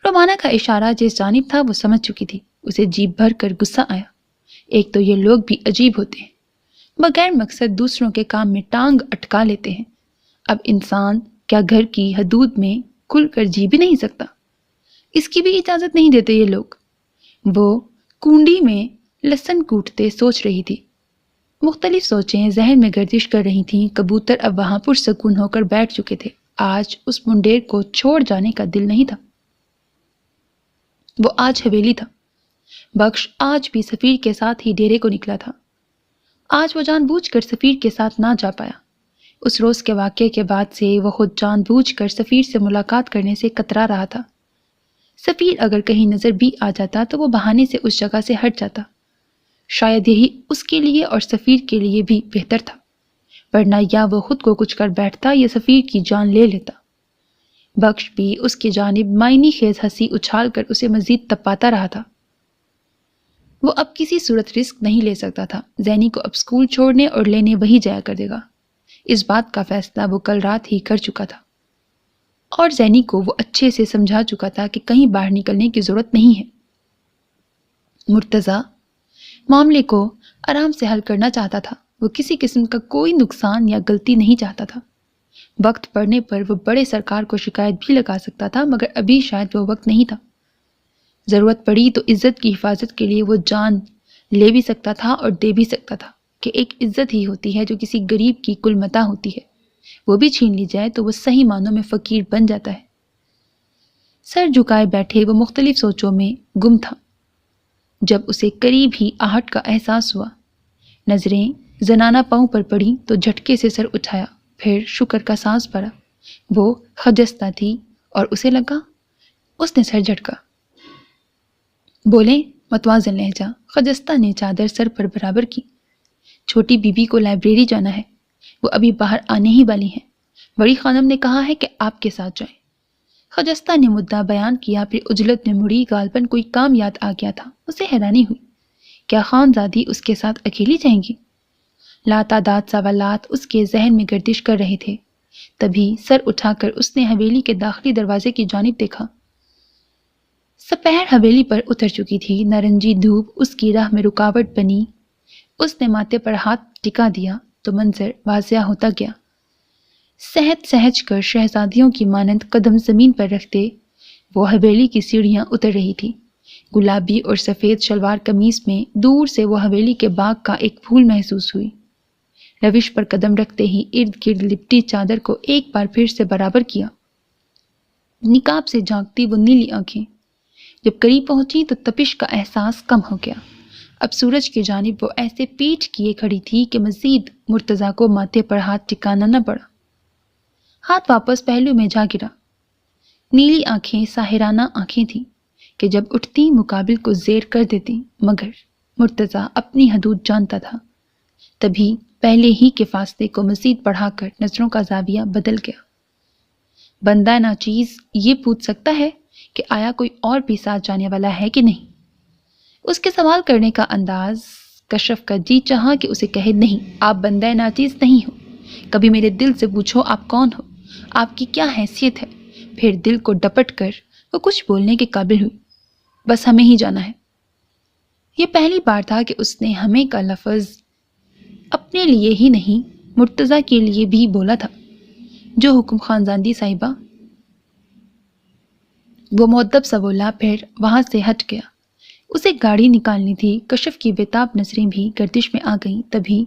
رومانہ کا اشارہ جس جانب تھا وہ سمجھ چکی تھی۔ اسے جیب بھر کر غصہ آیا۔ ایک تو یہ لوگ بھی عجیب ہوتے ہیں، بغیر مقصد دوسروں کے کام میں ٹانگ اٹکا لیتے ہیں۔ اب انسان کیا گھر کی حدود میں کھل کر جی بھی نہیں سکتا؟ اس کی بھی اجازت نہیں دیتے یہ لوگ۔ وہ کنڈی میں لہسن کوٹتے سوچ رہی تھی۔ مختلف سوچیں ذہن میں گردش کر رہی تھیں۔ کبوتر اب وہاں پرسکون ہو کر بیٹھ چکے تھے۔ آج اس منڈیر کو چھوڑ جانے کا دل نہیں تھا۔ وہ آج حویلی تھا۔ بخش آج بھی سفیر کے ساتھ ہی ڈیرے کو نکلا تھا۔ آج وہ جان بوجھ کر سفیر کے ساتھ نہ جا پایا۔ اس روز کے واقعے کے بعد سے وہ خود جان بوجھ کر سفیر سے ملاقات کرنے سے کترا رہا تھا۔ سفیر اگر کہیں نظر بھی آ جاتا تو وہ بہانے سے اس جگہ سے ہٹ جاتا۔ شاید یہی اس کے لیے اور سفیر کے لیے بھی بہتر تھا، ورنہ یا وہ خود کو کچھ کر بیٹھتا یا سفیر کی جان لے لیتا۔ بخش بھی اس کی جانب معنی خیز ہنسی اچھال کر اسے مزید تپاتا رہا تھا۔ وہ اب کسی صورت رسک نہیں لے سکتا تھا۔ زینی کو اب اسکول چھوڑنے اور لینے وہی جایا کر دے گا۔ اس بات کا فیصلہ وہ کل رات ہی کر چکا تھا، اور زینی کو وہ اچھے سے سمجھا چکا تھا کہ کہیں باہر نکلنے کی ضرورت نہیں ہے۔ مرتضیٰ معاملے کو آرام سے حل کرنا چاہتا تھا۔ وہ کسی قسم کا کوئی نقصان یا غلطی نہیں چاہتا تھا۔ وقت پڑنے پر وہ بڑے سرکار کو شکایت بھی لگا سکتا تھا، مگر ابھی شاید وہ وقت نہیں تھا۔ ضرورت پڑی تو عزت کی حفاظت کے لیے وہ جان لے بھی سکتا تھا اور دے بھی سکتا تھا، کہ ایک عزت ہی ہوتی ہے جو کسی غریب کی کل متاع ہوتی ہے، وہ بھی چھین لی جائے تو وہ صحیح معنوں میں فقیر بن جاتا ہے۔ سر جھکائے بیٹھے وہ مختلف سوچوں میں گم تھا، جب اسے قریب ہی آہٹ کا احساس ہوا۔ نظریں زنانہ پاؤں پر پڑی تو جھٹکے سے سر اٹھایا، پھر شکر کا سانس بھرا۔ وہ خجستہ تھی اور اسے لگا۔ اس نے سر جھٹکا۔ بولیں، متوازن لہجہ۔ خجستہ نے چادر سر پر برابر کی۔ چھوٹی بی بی کو لائبریری جانا ہے، وہ ابھی باہر آنے ہی والی ہیں۔ بڑی خانم نے کہا ہے کہ آپ کے ساتھ جائیں۔ خجستہ نے مدعا بیان کیا، پھر عجلت میں مڑی، غالباً کوئی کام یاد آ گیا تھا۔ اسے حیرانی ہوئی، کیا خانزادی اس کے ساتھ اکیلی جائیں گی؟ لاتعداد سوالات اس کے ذہن میں گردش کر رہے تھے۔ تبھی سر اٹھا کر اس نے حویلی کے داخلی دروازے کی جانب دیکھا۔ سپہر حویلی پر اتر چکی تھی۔ نارنجی دھوپ اس کی راہ میں رکاوٹ بنی۔ اس نے ماتھے پر ہاتھ ٹکا دیا تو منظر واضح ہوتا گیا۔ سہج سہج کر شہزادیوں کی مانند قدم زمین پر رکھتے وہ حویلی کی سیڑھیاں اتر رہی تھی۔ گلابی اور سفید شلوار قمیص میں دور سے وہ حویلی کے باغ کا ایک پھول محسوس ہوئی۔ روش پر قدم رکھتے ہی ارد گرد لپٹی چادر کو ایک بار پھر سے برابر کیا۔ نقاب سے جھانکتی وہ نیلی آنکھیں جب قریب پہنچی تو تپش کا احساس کم ہو گیا۔ اب سورج کی جانب وہ ایسے پیٹھ کیے کھڑی تھی کہ مزید مرتضیٰ کو ماتھے پر ہاتھ ٹکانا نہ پڑا۔ ہاتھ واپس پہلو میں جا گرا۔ نیلی آنکھیں ساحرانہ آنکھیں تھیں کہ جب اٹھتی مقابل کو زیر کر دیتی، مگر مرتضیٰ اپنی حدود جانتا تھا۔ تبھی پہلے ہی کے فاصلے کو مزید بڑھا کر نظروں کا زاویہ بدل گیا۔ بندہ ناچیز یہ پوچھ سکتا ہے کہ آیا کوئی اور بھی ساتھ جانے والا ہے کہ نہیں؟ اس کے سوال کرنے کا انداز کشف کا جی چاہا کہ اسے کہے، نہیں، آپ بندہ ناچیز نہیں ہو۔ کبھی میرے دل سے پوچھو آپ کون ہو، آپ کی کیا حیثیت ہے۔ پھر دل کو ڈپٹ کر وہ کچھ بولنے کے قابل ہوئی۔ بس ہمیں ہی جانا ہے۔ یہ پہلی بار تھا کہ اس نے ہمیں کا لفظ اپنے لیے ہی نہیں مرتضیٰ کے لیے بھی بولا تھا۔ جو حکم خانزادی صاحبہ، وہ مؤدب سا بولا، پھر وہاں سے ہٹ گیا۔ اسے گاڑی نکالنی تھی۔ کشف کی بےتاب نظریں بھی گردش میں آ گئیں۔ تبھی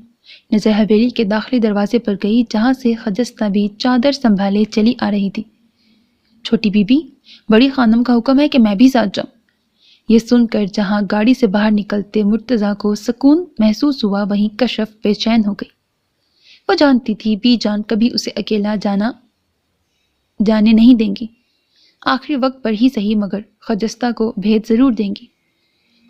نظر حویلی کے داخلی دروازے پر گئی، جہاں سے خجستہ بھی چادر سنبھالے چلی آ رہی تھی۔ چھوٹی بی بی، بڑی خانم کا حکم ہے کہ میں بھی ساتھ جاؤں۔ یہ سن کر جہاں گاڑی سے باہر نکلتے مرتضیٰ کو سکون محسوس ہوا، وہیں کشف بے چین ہو گئی۔ وہ جانتی تھی بی جان کبھی اسے اکیلا جانے نہیں دیں گی، آخری وقت پر ہی صحیح، مگر خجستہ کو بھید ضرور دیں گی۔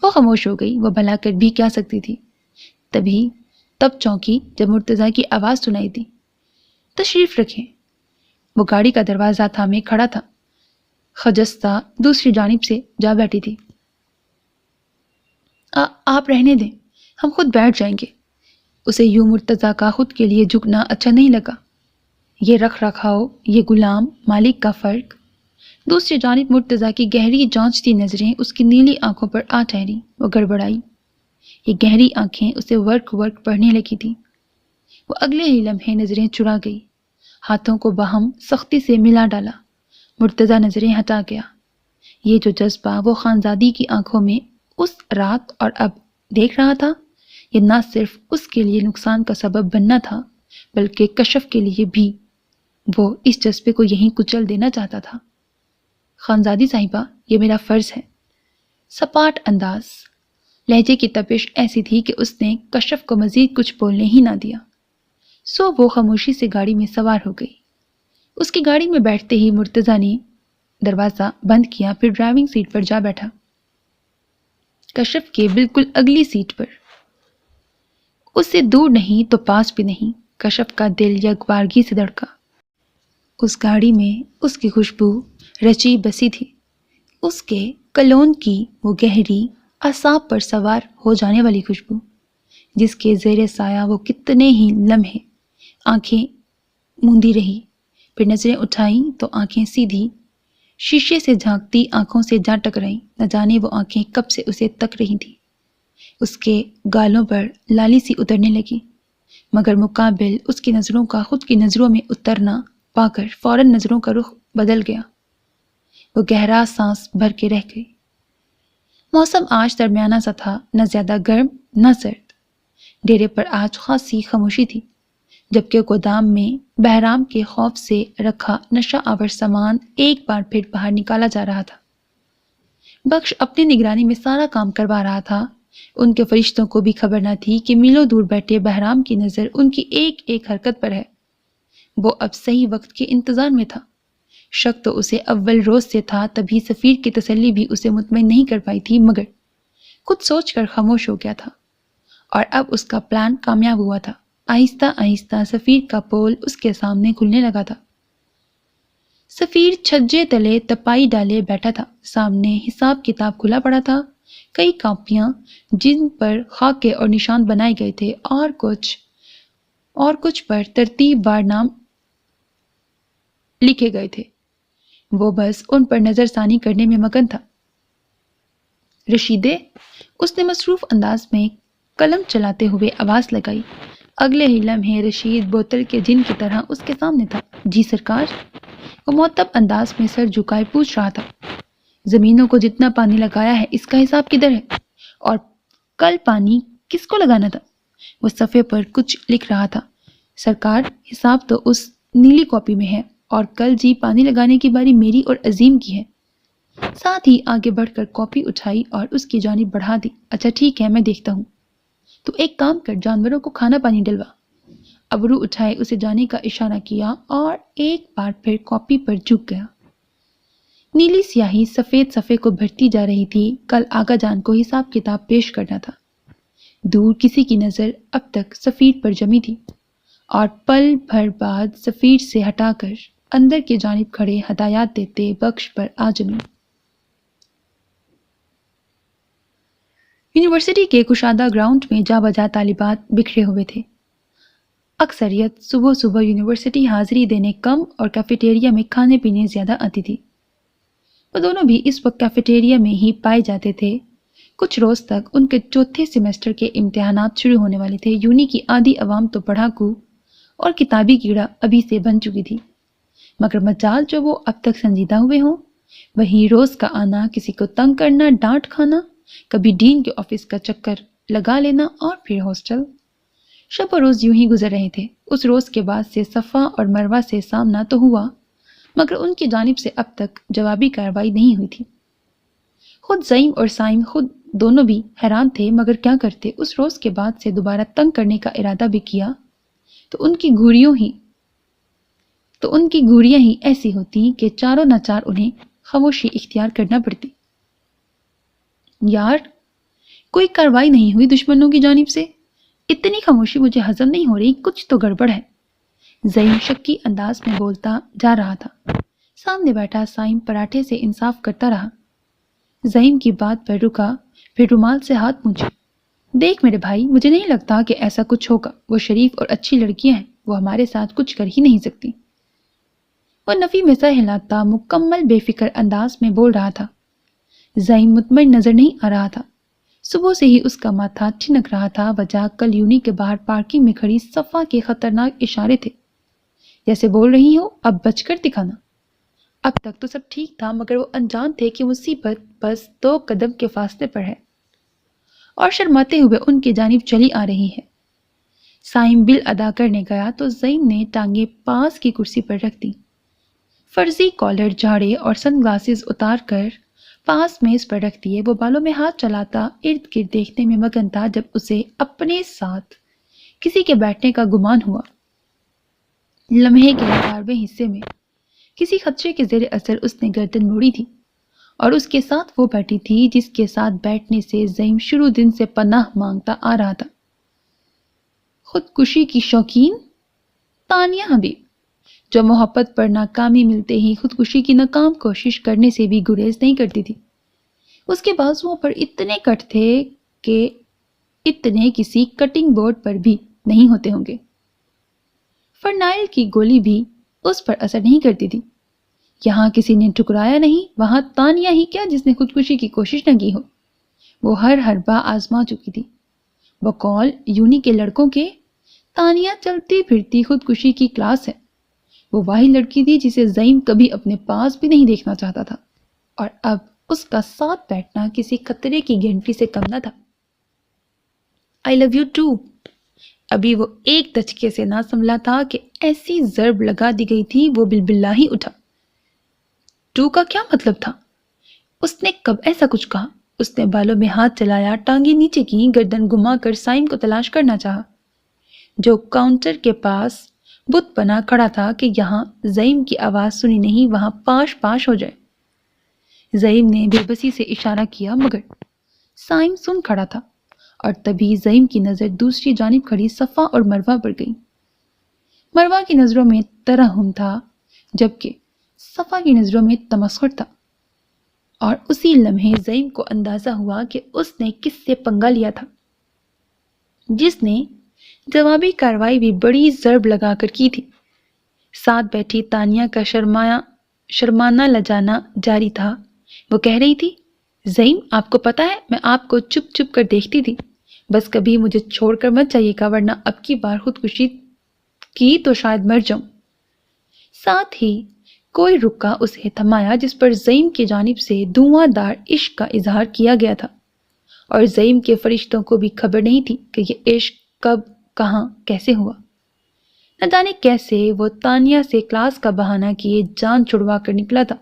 وہ خاموش ہو گئی۔ وہ بھلا کر بھی کیا سکتی تھی؟ تب چونکی جب مرتضیٰ کی آواز سنائی دی، تشریف رکھیں۔ وہ گاڑی کا دروازہ تھامے کھڑا تھا۔ خجستہ دوسری جانب سے جا بیٹھی تھی۔ آپ رہنے دیں، ہم خود بیٹھ جائیں گے۔ اسے یوں مرتضیٰ کا خود کے لیے جھکنا اچھا نہیں لگا۔ یہ رکھ رکھاؤ، یہ غلام مالک کا فرق۔ دوسری جانب مرتضیٰ کی گہری جانچتی نظریں اس کی نیلی آنکھوں پر آ ٹھہری۔ وہ گڑبڑائی۔ یہ گہری آنکھیں اسے ورق پڑھنے لگی تھی۔ وہ اگلے ہی لمحے نظریں چرا گئی، ہاتھوں کو باہم سختی سے ملا ڈالا۔ مرتضیٰ نظریں ہٹا گیا۔ یہ جو جذبہ وہ خانزادی کی آنکھوں میں اس رات اور اب دیکھ رہا تھا، یہ نہ صرف اس کے لیے نقصان کا سبب بننا تھا، بلکہ کشف کے لیے بھی۔ وہ اس جذبے کو یہیں کچل دینا چاہتا تھا۔ خانزادی صاحبہ، یہ میرا فرض ہے۔ سپاٹ انداز، لہجے کی تپش ایسی تھی کہ اس نے کشف کو مزید کچھ بولنے ہی نہ دیا۔ سو وہ خاموشی سے گاڑی میں سوار ہو گئی۔ اس کی گاڑی میں بیٹھتے ہی مرتضیٰ نے دروازہ بند کیا، پھر ڈرائیونگ سیٹ پر جا بیٹھا، کشف کے بالکل اگلی سیٹ پر۔ اس سے دور نہیں تو پاس بھی نہیں۔ کشف کا دل یکبارگی سے دھڑکا۔ اس گاڑی میں اس کی خوشبو رچی بسی تھی، اس کے کلون کی وہ گہری اعصاب پر سوار ہو جانے والی خوشبو، جس کے زیر سایہ وہ کتنے ہی لمحے آنکھیں موندی رہی، پھر نظریں اٹھائیں تو آنکھیں سیدھی شیشے سے جھانکتی آنکھوں سے جا ٹکرائیں۔ نہ جانے وہ آنکھیں کب سے اسے تک رہی تھیں۔ اس کے گالوں پر لالی سی اترنے لگی، مگر مقابل اس کی نظروں کا خود کی نظروں میں اترنا پا کر فوراً نظروں کا رخ بدل گیا۔ وہ گہرا سانس بھر کے رہ گئی۔ موسم آج درمیانہ سا تھا، نہ زیادہ گرم نہ سرد۔ ڈیرے پر آج خاصی خاموشی تھی، جبکہ گودام میں بہرام کے خوف سے رکھا نشہ آور سامان ایک بار پھر باہر نکالا جا رہا تھا۔ بخش اپنی نگرانی میں سارا کام کروا رہا تھا۔ ان کے فرشتوں کو بھی خبر نہ تھی کہ میلوں دور بیٹھے بہرام کی نظر ان کی ایک ایک حرکت پر ہے۔ وہ اب صحیح وقت کے انتظار میں تھا۔ شک تو اسے اول روز سے تھا، تبھی سفیر کی تسلی بھی اسے مطمئن نہیں کر پائی تھی، مگر کچھ سوچ کر خاموش ہو گیا تھا۔ اور اب اس کا پلان کامیاب ہوا تھا۔ آہستہ آہستہ سفیر کا پول اس کے سامنے کھلنے لگا تھا۔ سفیر چھجے تلے تپائی ڈالے بیٹھا تھا۔ سامنے حساب کتاب کھلا پڑا تھا، کئی کاپیاں جن پر خاکے اور نشان بنائے گئے تھے، اور کچھ پر ترتیب بار نام لکھے گئے تھے۔ وہ بس ان پر نظر ثانی کرنے میں مگن تھا۔ رشیدے، اس نے مصروف انداز میں قلم چلاتے ہوئے آواز لگائی۔ اگلے ہی لمحے رشید بوتل کے جن کی طرح اس کے سامنے تھا۔ جی سرکار، وہ معتب انداز میں سر جھکائے پوچھ رہا تھا۔ زمینوں کو جتنا پانی لگایا ہے، اس کا حساب کدھر ہے؟ اور کل پانی کس کو لگانا تھا؟ وہ صفحے پر کچھ لکھ رہا تھا۔ سرکار، حساب تو اس نیلی کاپی میں ہے، اور کل جی پانی لگانے کی باری میری اور عظیم کی ہے۔ ساتھ ہی آگے بڑھ کر کاپی اٹھائی اور اس کی جانب بڑھا دی۔ اچھا ٹھیک ہے، میں دیکھتا ہوں۔ تو ایک کام کر، جانوروں کو کھانا پانی ڈلوا۔ ابرو اٹھائے اسے جانے کا اشارہ کیا اور ایک بار پھر کاپی پر جھک گیا۔ نیلی سیاہی سفید صفحے کو بھرتی جا رہی تھی۔ کل آقا جان کو حساب کتاب پیش کرنا تھا۔ دور کسی کی نظر اب تک سفیر پر جمی تھی اور پل بھر بعد سفیر سے ہٹا کر اندر کی جانب کھڑے ہدایات دیتے بخش پر آ جمی۔ یونیورسٹی کے کشادہ گراؤنڈ میں جا بجا طالبات بکھرے ہوئے تھے۔ اکثریت صبح صبح یونیورسٹی حاضری دینے کم اور کیفیٹیریا میں کھانے پینے زیادہ آتی تھی۔ وہ دونوں بھی اس وقت کیفیٹیریا میں ہی پائے جاتے تھے۔ کچھ روز تک ان کے چوتھے سیمسٹر کے امتحانات شروع ہونے والے تھے۔ یونی کی آدھی عوام تو پڑھاکو اور کتابی کیڑا ابھی سے بن چکی تھی، مگر مجال جو وہ اب تک سنجیدہ ہوئے ہوں، وہی روز کا آنا، کسی کو تنگ کرنا، ڈانٹ کھانا، کبھی ڈین کے آفس کا چکر لگا لینا اور پھر ہاسٹل۔ شب و روز یوں ہی گزر رہے تھے۔ اس روز کے بعد سے صفا اور مروہ سے سامنا تو ہوا، مگر ان کی جانب سے اب تک جوابی کارروائی نہیں ہوئی تھی۔ خود زعیم اور سائم خود دونوں بھی حیران تھے، مگر کیا کرتے؟ اس روز کے بعد سے دوبارہ تنگ کرنے کا ارادہ بھی کیا تو ان کی گھوریاں ہی ایسی ہوتی کہ چاروں ناچار انہیں خاموشی اختیار کرنا پڑتی۔ یار، کوئی کارروائی نہیں ہوئی دشمنوں کی جانب سے؟ اتنی خاموشی مجھے ہضم نہیں ہو رہی، کچھ تو گڑبڑ ہے۔ زعیم شکی انداز میں بولتا جا رہا تھا۔ سامنے بیٹھا سائم پراٹھے سے انصاف کرتا رہا۔ زعیم کی بات پر رکا، پھر رومال سے ہاتھ پونچھے۔ دیکھ میرے بھائی، مجھے نہیں لگتا کہ ایسا کچھ ہوگا۔ وہ شریف اور اچھی لڑکیاں ہیں، وہ ہمارے ساتھ کچھ کر ہی نہیں سکتی۔ وہ نفی میں سر ہلاتا مکمل بے فکر انداز میں بول رہا تھا۔ زعیم مطمئن نظر نہیں آ رہا تھا۔ صبح سے ہی اس کا ماتھا ٹھنک رہا تھا۔ وجہ کل یونی کے باہر پارکنگ میں کھڑی صفا کے خطرناک اشارے تھے، جیسے بول رہی ہو اب بچ کر دکھانا۔ اب تک تو سب ٹھیک تھا، مگر وہ انجان تھے کہ مصیبت بس 2 قدم کے فاصلے پر ہے اور شرماتے ہوئے ان کی جانب چلی آ رہی ہے۔ سائم بل ادا کرنے گیا تو زعیم نے ٹانگیں پاس کی کرسی پر رکھ دی، فرضی کالر جھاڑے اور سن گلاسز اتار کر پاس میز پر رکھ دیے۔ وہ بالوں میں ہاتھ چلاتا ارد گرد دیکھنے میں مگن تھا جب اسے اپنے ساتھ کسی کے بیٹھنے کا گمان ہوا۔ لمحے کے 11ویں حصے میں کسی خدشے کے زیر اثر اس نے گردن موڑی تھی اور اس کے ساتھ وہ بیٹھی تھی جس کے ساتھ بیٹھنے سے زعیم شروع دن سے پناہ مانگتا آ رہا تھا۔ خودکشی کی شوقین تانیہ حبیب، جو محبت پر ناکامی ملتے ہی خودکشی کی ناکام کوشش کرنے سے بھی گریز نہیں کرتی تھی۔ اس کے بازوؤں پر اتنے کٹ تھے کہ اتنے کسی کٹنگ بورڈ پر بھی نہیں ہوتے ہوں گے۔ فرنائل کی گولی بھی اس پر اثر نہیں کرتی تھی۔ یہاں کسی نے ٹھکرایا نہیں، وہاں تانیہ ہی کیا جس نے خودکشی کی کوشش نہ کی ہو۔ وہ ہر حربہ آزما چکی تھی۔ بقول یونی کے لڑکوں کے، تانیہ چلتی پھرتی خودکشی کی کلاس ہے۔ وہ واحد لڑکی تھی جسے زعیم کبھی اپنے پاس بھی نہیں دیکھنا چاہتا تھا، اور اب اس کا ساتھ بیٹھنا کسی خطرے کی گھنٹی سے کم نہ تھا۔ I love you too۔ ابھی وہ ایک دھچکے سے نہ سنبھلا تھا کہ ایسی ضرب لگا دی گئی تھی، وہ بلبلا ہی اٹھا۔ ٹو کا کیا مطلب تھا؟ اس نے کب ایسا کچھ کہا؟ اس نے بالوں میں ہاتھ چلایا، ٹانگیں نیچے کی، گردن گھما کر سائم کو تلاش کرنا چاہا، جو کاؤنٹر کے پاس بت بنا کھڑا تھا کہ یہاں زعیم کی آواز سنی نہیں، وہاں پاش پاش ہو جائے۔ زعیم نے بے بسی سے اشارہ کیا، مگر سائم سن کھڑا تھا، اور تبھی زعیم کی نظر دوسری جانب کھڑی صفا اور مروہ پر گئی۔ مروہ کی نظروں میں ترحم تھا، جبکہ صفا کی نظروں میں تمسخر تھا، اور اسی لمحے زعیم کو اندازہ ہوا کہ اس نے کس سے پنگا لیا تھا، جس نے جوابی کارروائی بھی بڑی ضرب لگا کر کی تھی۔ ساتھ بیٹھی تانیہ کا شرمانا لجانا جاری تھا۔ وہ کہہ رہی تھی، زعیم آپ کو پتا ہے میں آپ کو چپ چپ کر دیکھتی تھی، بس کبھی مجھے چھوڑ کر مت جائیے گا، ورنہ اب کی بار خودکشی کی تو شاید مر جاؤں۔ ساتھ ہی کوئی رکا اسے تھمایا جس پر زعیم کی جانب سے دھواں دار عشق کا اظہار کیا گیا تھا، اور زعیم کے فرشتوں کو بھی خبر نہیں تھی کہ یہ عشق کب، کہاں، کیسے ہوا۔ نہ جانے کیسے وہ تانیہ سے کلاس کا بہانہ کیے جان چھڑوا کر نکلا تھا،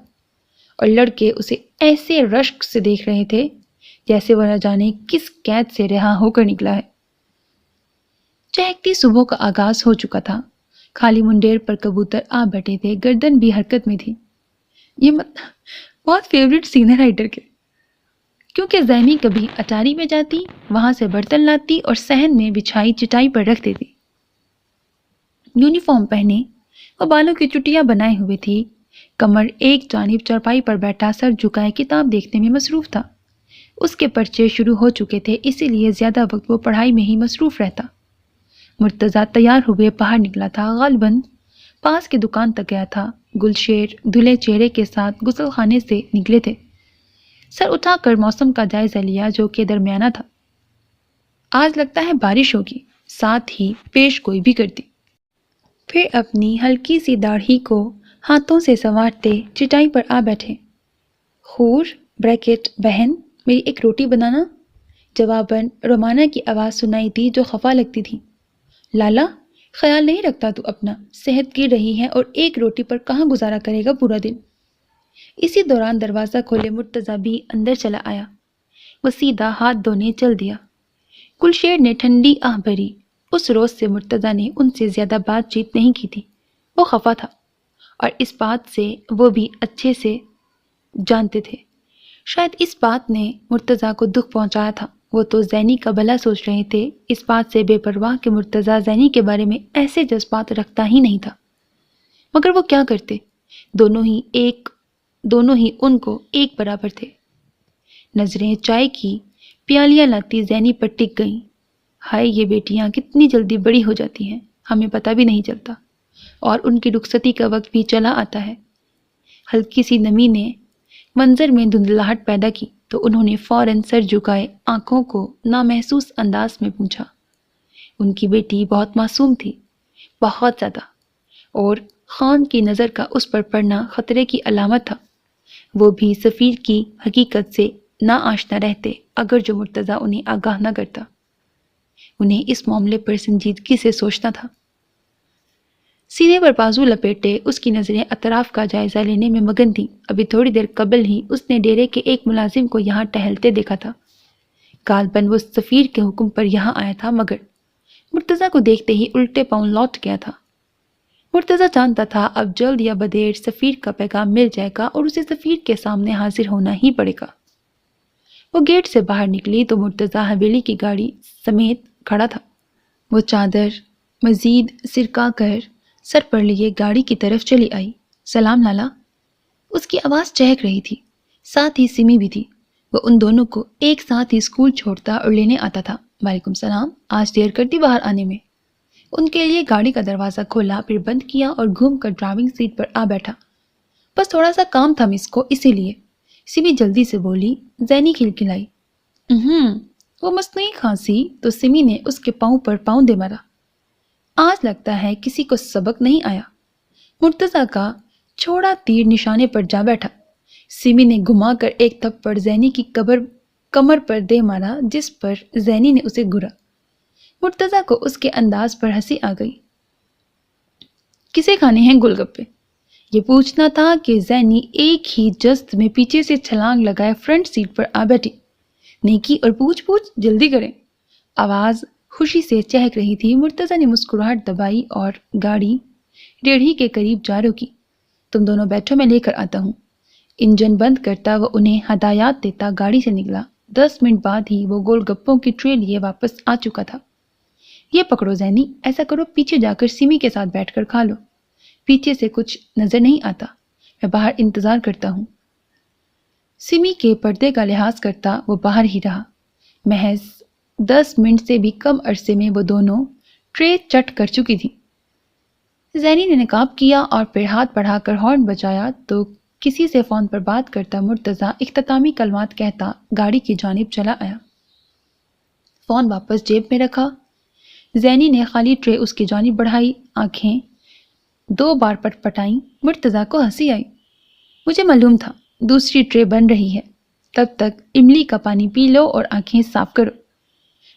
اور لڑکے اسے ایسے رشک سے دیکھ رہے تھے جیسے وہ نہ جانے کس قید سے رہا ہو کر نکلا ہے۔ چہکتی صبح کا آغاز ہو چکا تھا، خالی منڈیر پر کبوتر آ بیٹھے تھے، گردن بھی حرکت میں تھی۔ یہ بہت فیوریٹ سین ہے رائٹر کے، کیونکہ زینی کبھی اٹاری میں جاتی، وہاں سے برتن لاتی اور صحن میں بچھائی چٹائی پر رکھ دیتی۔ یونیفارم پہنے وہ بالوں کی چٹیاں بنائے ہوئے تھی، کمر ایک جانب چارپائی پر بیٹھا سر جھکائے کتاب دیکھنے میں مصروف تھا۔ اس کے پرچے شروع ہو چکے تھے، اسی لیے زیادہ وقت وہ پڑھائی میں ہی مصروف رہتا۔ مرتضیٰ تیار ہوئے باہر نکلا تھا، غالباً پاس کی دکان تک گیا تھا۔ گلشیر دھلے چہرے کے ساتھ غسل خانے سے نکلے تھے، سر اٹھا کر موسم کا جائزہ لیا جو کہ درمیانہ تھا۔ آج لگتا ہے بارش ہوگی، ساتھ ہی پیش گوئی بھی کرتی۔ پھر اپنی ہلکی سی داڑھی کو ہاتھوں سے سنوارتے چٹائی پر آ بیٹھے۔ خور بریکٹ بہن میری ایک روٹی بنانا، جواباً رومانہ کی آواز سنائی دی جو خفا لگتی تھی۔ لالا خیال نہیں رکھتا تو اپنا، صحت گر رہی ہے اور ایک روٹی پر کہاں گزارا کرے گا پورا دن۔ اسی دوران دروازہ کھولے مرتضیٰ بھی اندر چلا آیا۔ وہ سیدھا ہاتھ دھونے چل دیا۔ گلشیر نے ٹھنڈی آہ بھری۔ اس روز سے مرتضیٰ نے ان سے زیادہ بات چیت نہیں کی تھی، وہ خفا تھا اور اس بات سے وہ بھی اچھے سے جانتے تھے۔ شاید اس بات نے مرتضیٰ کو دکھ پہنچایا تھا، وہ تو زینی کا بھلا سوچ رہے تھے، اس بات سے بے پرواہ کہ مرتضیٰ زینی کے بارے میں ایسے جذبات رکھتا ہی نہیں تھا۔ مگر وہ کیا کرتے، دونوں ہی ان کو ایک برابر تھے۔ نظریں چائے کی پیالیاں لاتی زینی پر ٹک گئیں۔ ہائے یہ بیٹیاں کتنی جلدی بڑی ہو جاتی ہیں، ہمیں پتہ بھی نہیں چلتا، اور ان کی رخصتی کا وقت بھی چلا آتا ہے۔ ہلکی سی نمی نے منظر میں دھندلاہٹ پیدا کی تو انہوں نے فوراً سر جھکائے آنکھوں کو نامحسوس انداز میں پوچھا۔ ان کی بیٹی بہت معصوم تھی، بہت زیادہ، اور خان کی نظر کا اس پر پڑنا خطرے کی علامت تھا۔ وہ بھی سفیر کی حقیقت سے نا آشنا رہتے اگر جو مرتضیٰ انہیں آگاہ نہ کرتا۔ انہیں اس معاملے پر سنجیدگی سے سوچنا تھا۔ سینے پر بازو لپیٹے اس کی نظریں اطراف کا جائزہ لینے میں مگن تھیں۔ ابھی تھوڑی دیر قبل ہی اس نے ڈیرے کے ایک ملازم کو یہاں ٹہلتے دیکھا تھا۔ غالباً وہ سفیر کے حکم پر یہاں آیا تھا، مگر مرتضیٰ کو دیکھتے ہی الٹے پاؤں لوٹ گیا تھا۔ مرتضیٰ جانتا تھا اب جلد یا بدیر سفیر کا پیغام مل جائے گا اور اسے سفیر کے سامنے حاضر ہونا ہی پڑے گا۔ وہ گیٹ سے باہر نکلی تو مرتضیٰ حویلی کی گاڑی سمیت کھڑا تھا۔ وہ چادر مزید سرکا کر سر پر لیے گاڑی کی طرف چلی آئی۔ سلام لالا۔ اس کی آواز چہک رہی تھی، ساتھ ہی سمی بھی تھی۔ وہ ان دونوں کو ایک ساتھ ہی اسکول چھوڑتا اور لینے آتا تھا۔ وعلیکم السلام، آج دیر کر دی باہر آنے میں۔ ان کے لیے گاڑی کا دروازہ کھولا، پھر بند کیا اور گھوم کر ڈرائیونگ سیٹ پر آ بیٹھا۔ بس تھوڑا سا کام تھا مس کو، اسی لیے۔ سمی جلدی سے بولی۔ زینی کھلکھلائی۔ وہ مصنوعی کھانسی تو سمی نے اس کے پاؤں پر پاؤں دے مارا۔ آج لگتا ہے کسی کو سبق نہیں آیا۔ مرتضیٰ کا چھوڑا تیر نشانے پر جا بیٹھا۔ سمی نے گھما کر ایک تھپڑ زینی کی کمر پر دے مارا، جس پر زینی نے اسے گھورا۔ مرتضیٰ کو اس کے انداز پر ہنسی آ گئی۔ کسے کھانے ہیں گول گپے؟ یہ پوچھنا تھا کہ زینی ایک ہی جست میں پیچھے سے چھلانگ لگائے فرنٹ سیٹ پر آ بیٹھی۔ نیکی اور پوچھ جلدی کریں۔ آواز خوشی سے چہک رہی تھی۔ مرتضیٰ نے مسکراہٹ دبائی اور گاڑی ریڑھی کے قریب جا روکی۔ تم دونوں بیٹھو، میں لے کر آتا ہوں۔ انجن بند کرتا وہ انہیں ہدایات دیتا گاڑی سے نکلا۔ 10 منٹ بعد ہی وہ گول گپوں کی ٹرے لیے واپس آ چکا تھا۔ یہ پکڑو زینی، ایسا کرو پیچھے جا کر سمی کے ساتھ بیٹھ کر کھا لو۔ پیچھے سے کچھ نظر نہیں آتا، میں باہر انتظار کرتا ہوں۔ سمی کے پردے کا لحاظ کرتا وہ باہر ہی رہا۔ محض 10 منٹ سے بھی کم عرصے میں وہ دونوں ٹرے چٹ کر چکی تھی۔ زینی نے نقاب کیا اور پھر ہاتھ بڑھا کر ہارن بجایا تو کسی سے فون پر بات کرتا مرتضیٰ اختتامی کلمات کہتا گاڑی کی جانب چلا آیا۔ فون واپس جیب میں رکھا۔ زینی نے خالی ٹرے اس کی جانب بڑھائی، آنکھیں 2 بار پٹپٹائیں۔ مرتضیٰ کو ہنسی آئی۔ مجھے معلوم تھا دوسری ٹرے بن رہی ہے، تب تک املی کا پانی پی لو اور آنکھیں صاف کرو۔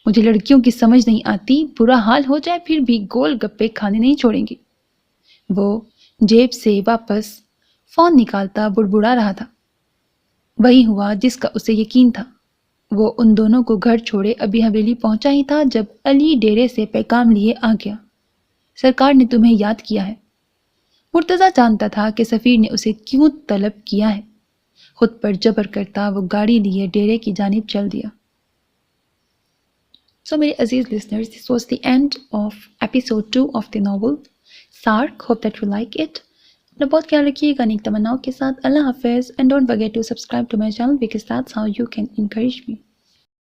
مجھے لڑکیوں کی سمجھ نہیں آتی، برا حال ہو جائے پھر بھی گول گپے کھانے نہیں چھوڑیں گی۔ وہ جیب سے واپس فون نکالتا بڑبڑا رہا تھا۔ وہی ہوا جس کا اسے یقین تھا۔ وہ ان دونوں کو گھر چھوڑے ابھی حویلی پہنچا ہی تھا جب علی ڈیرے سے پیغام لیے آ گیا۔ سرکار نے تمہیں یاد کیا ہے۔ مرتضیٰ جانتا تھا کہ سفیر نے اسے کیوں طلب کیا ہے۔ خود پر جبر کرتا وہ گاڑی لیے ڈیرے کی جانب چل دیا۔ So میرے عزیز listeners, this was the end of episode 2 of the novel Sark. Hope that you like it. اپنا بہت خیال رکھیے گا نیک تمناؤں کے ساتھ۔ اللہ حافظ. And don't forget to subscribe to my channel because that's how you can encourage me.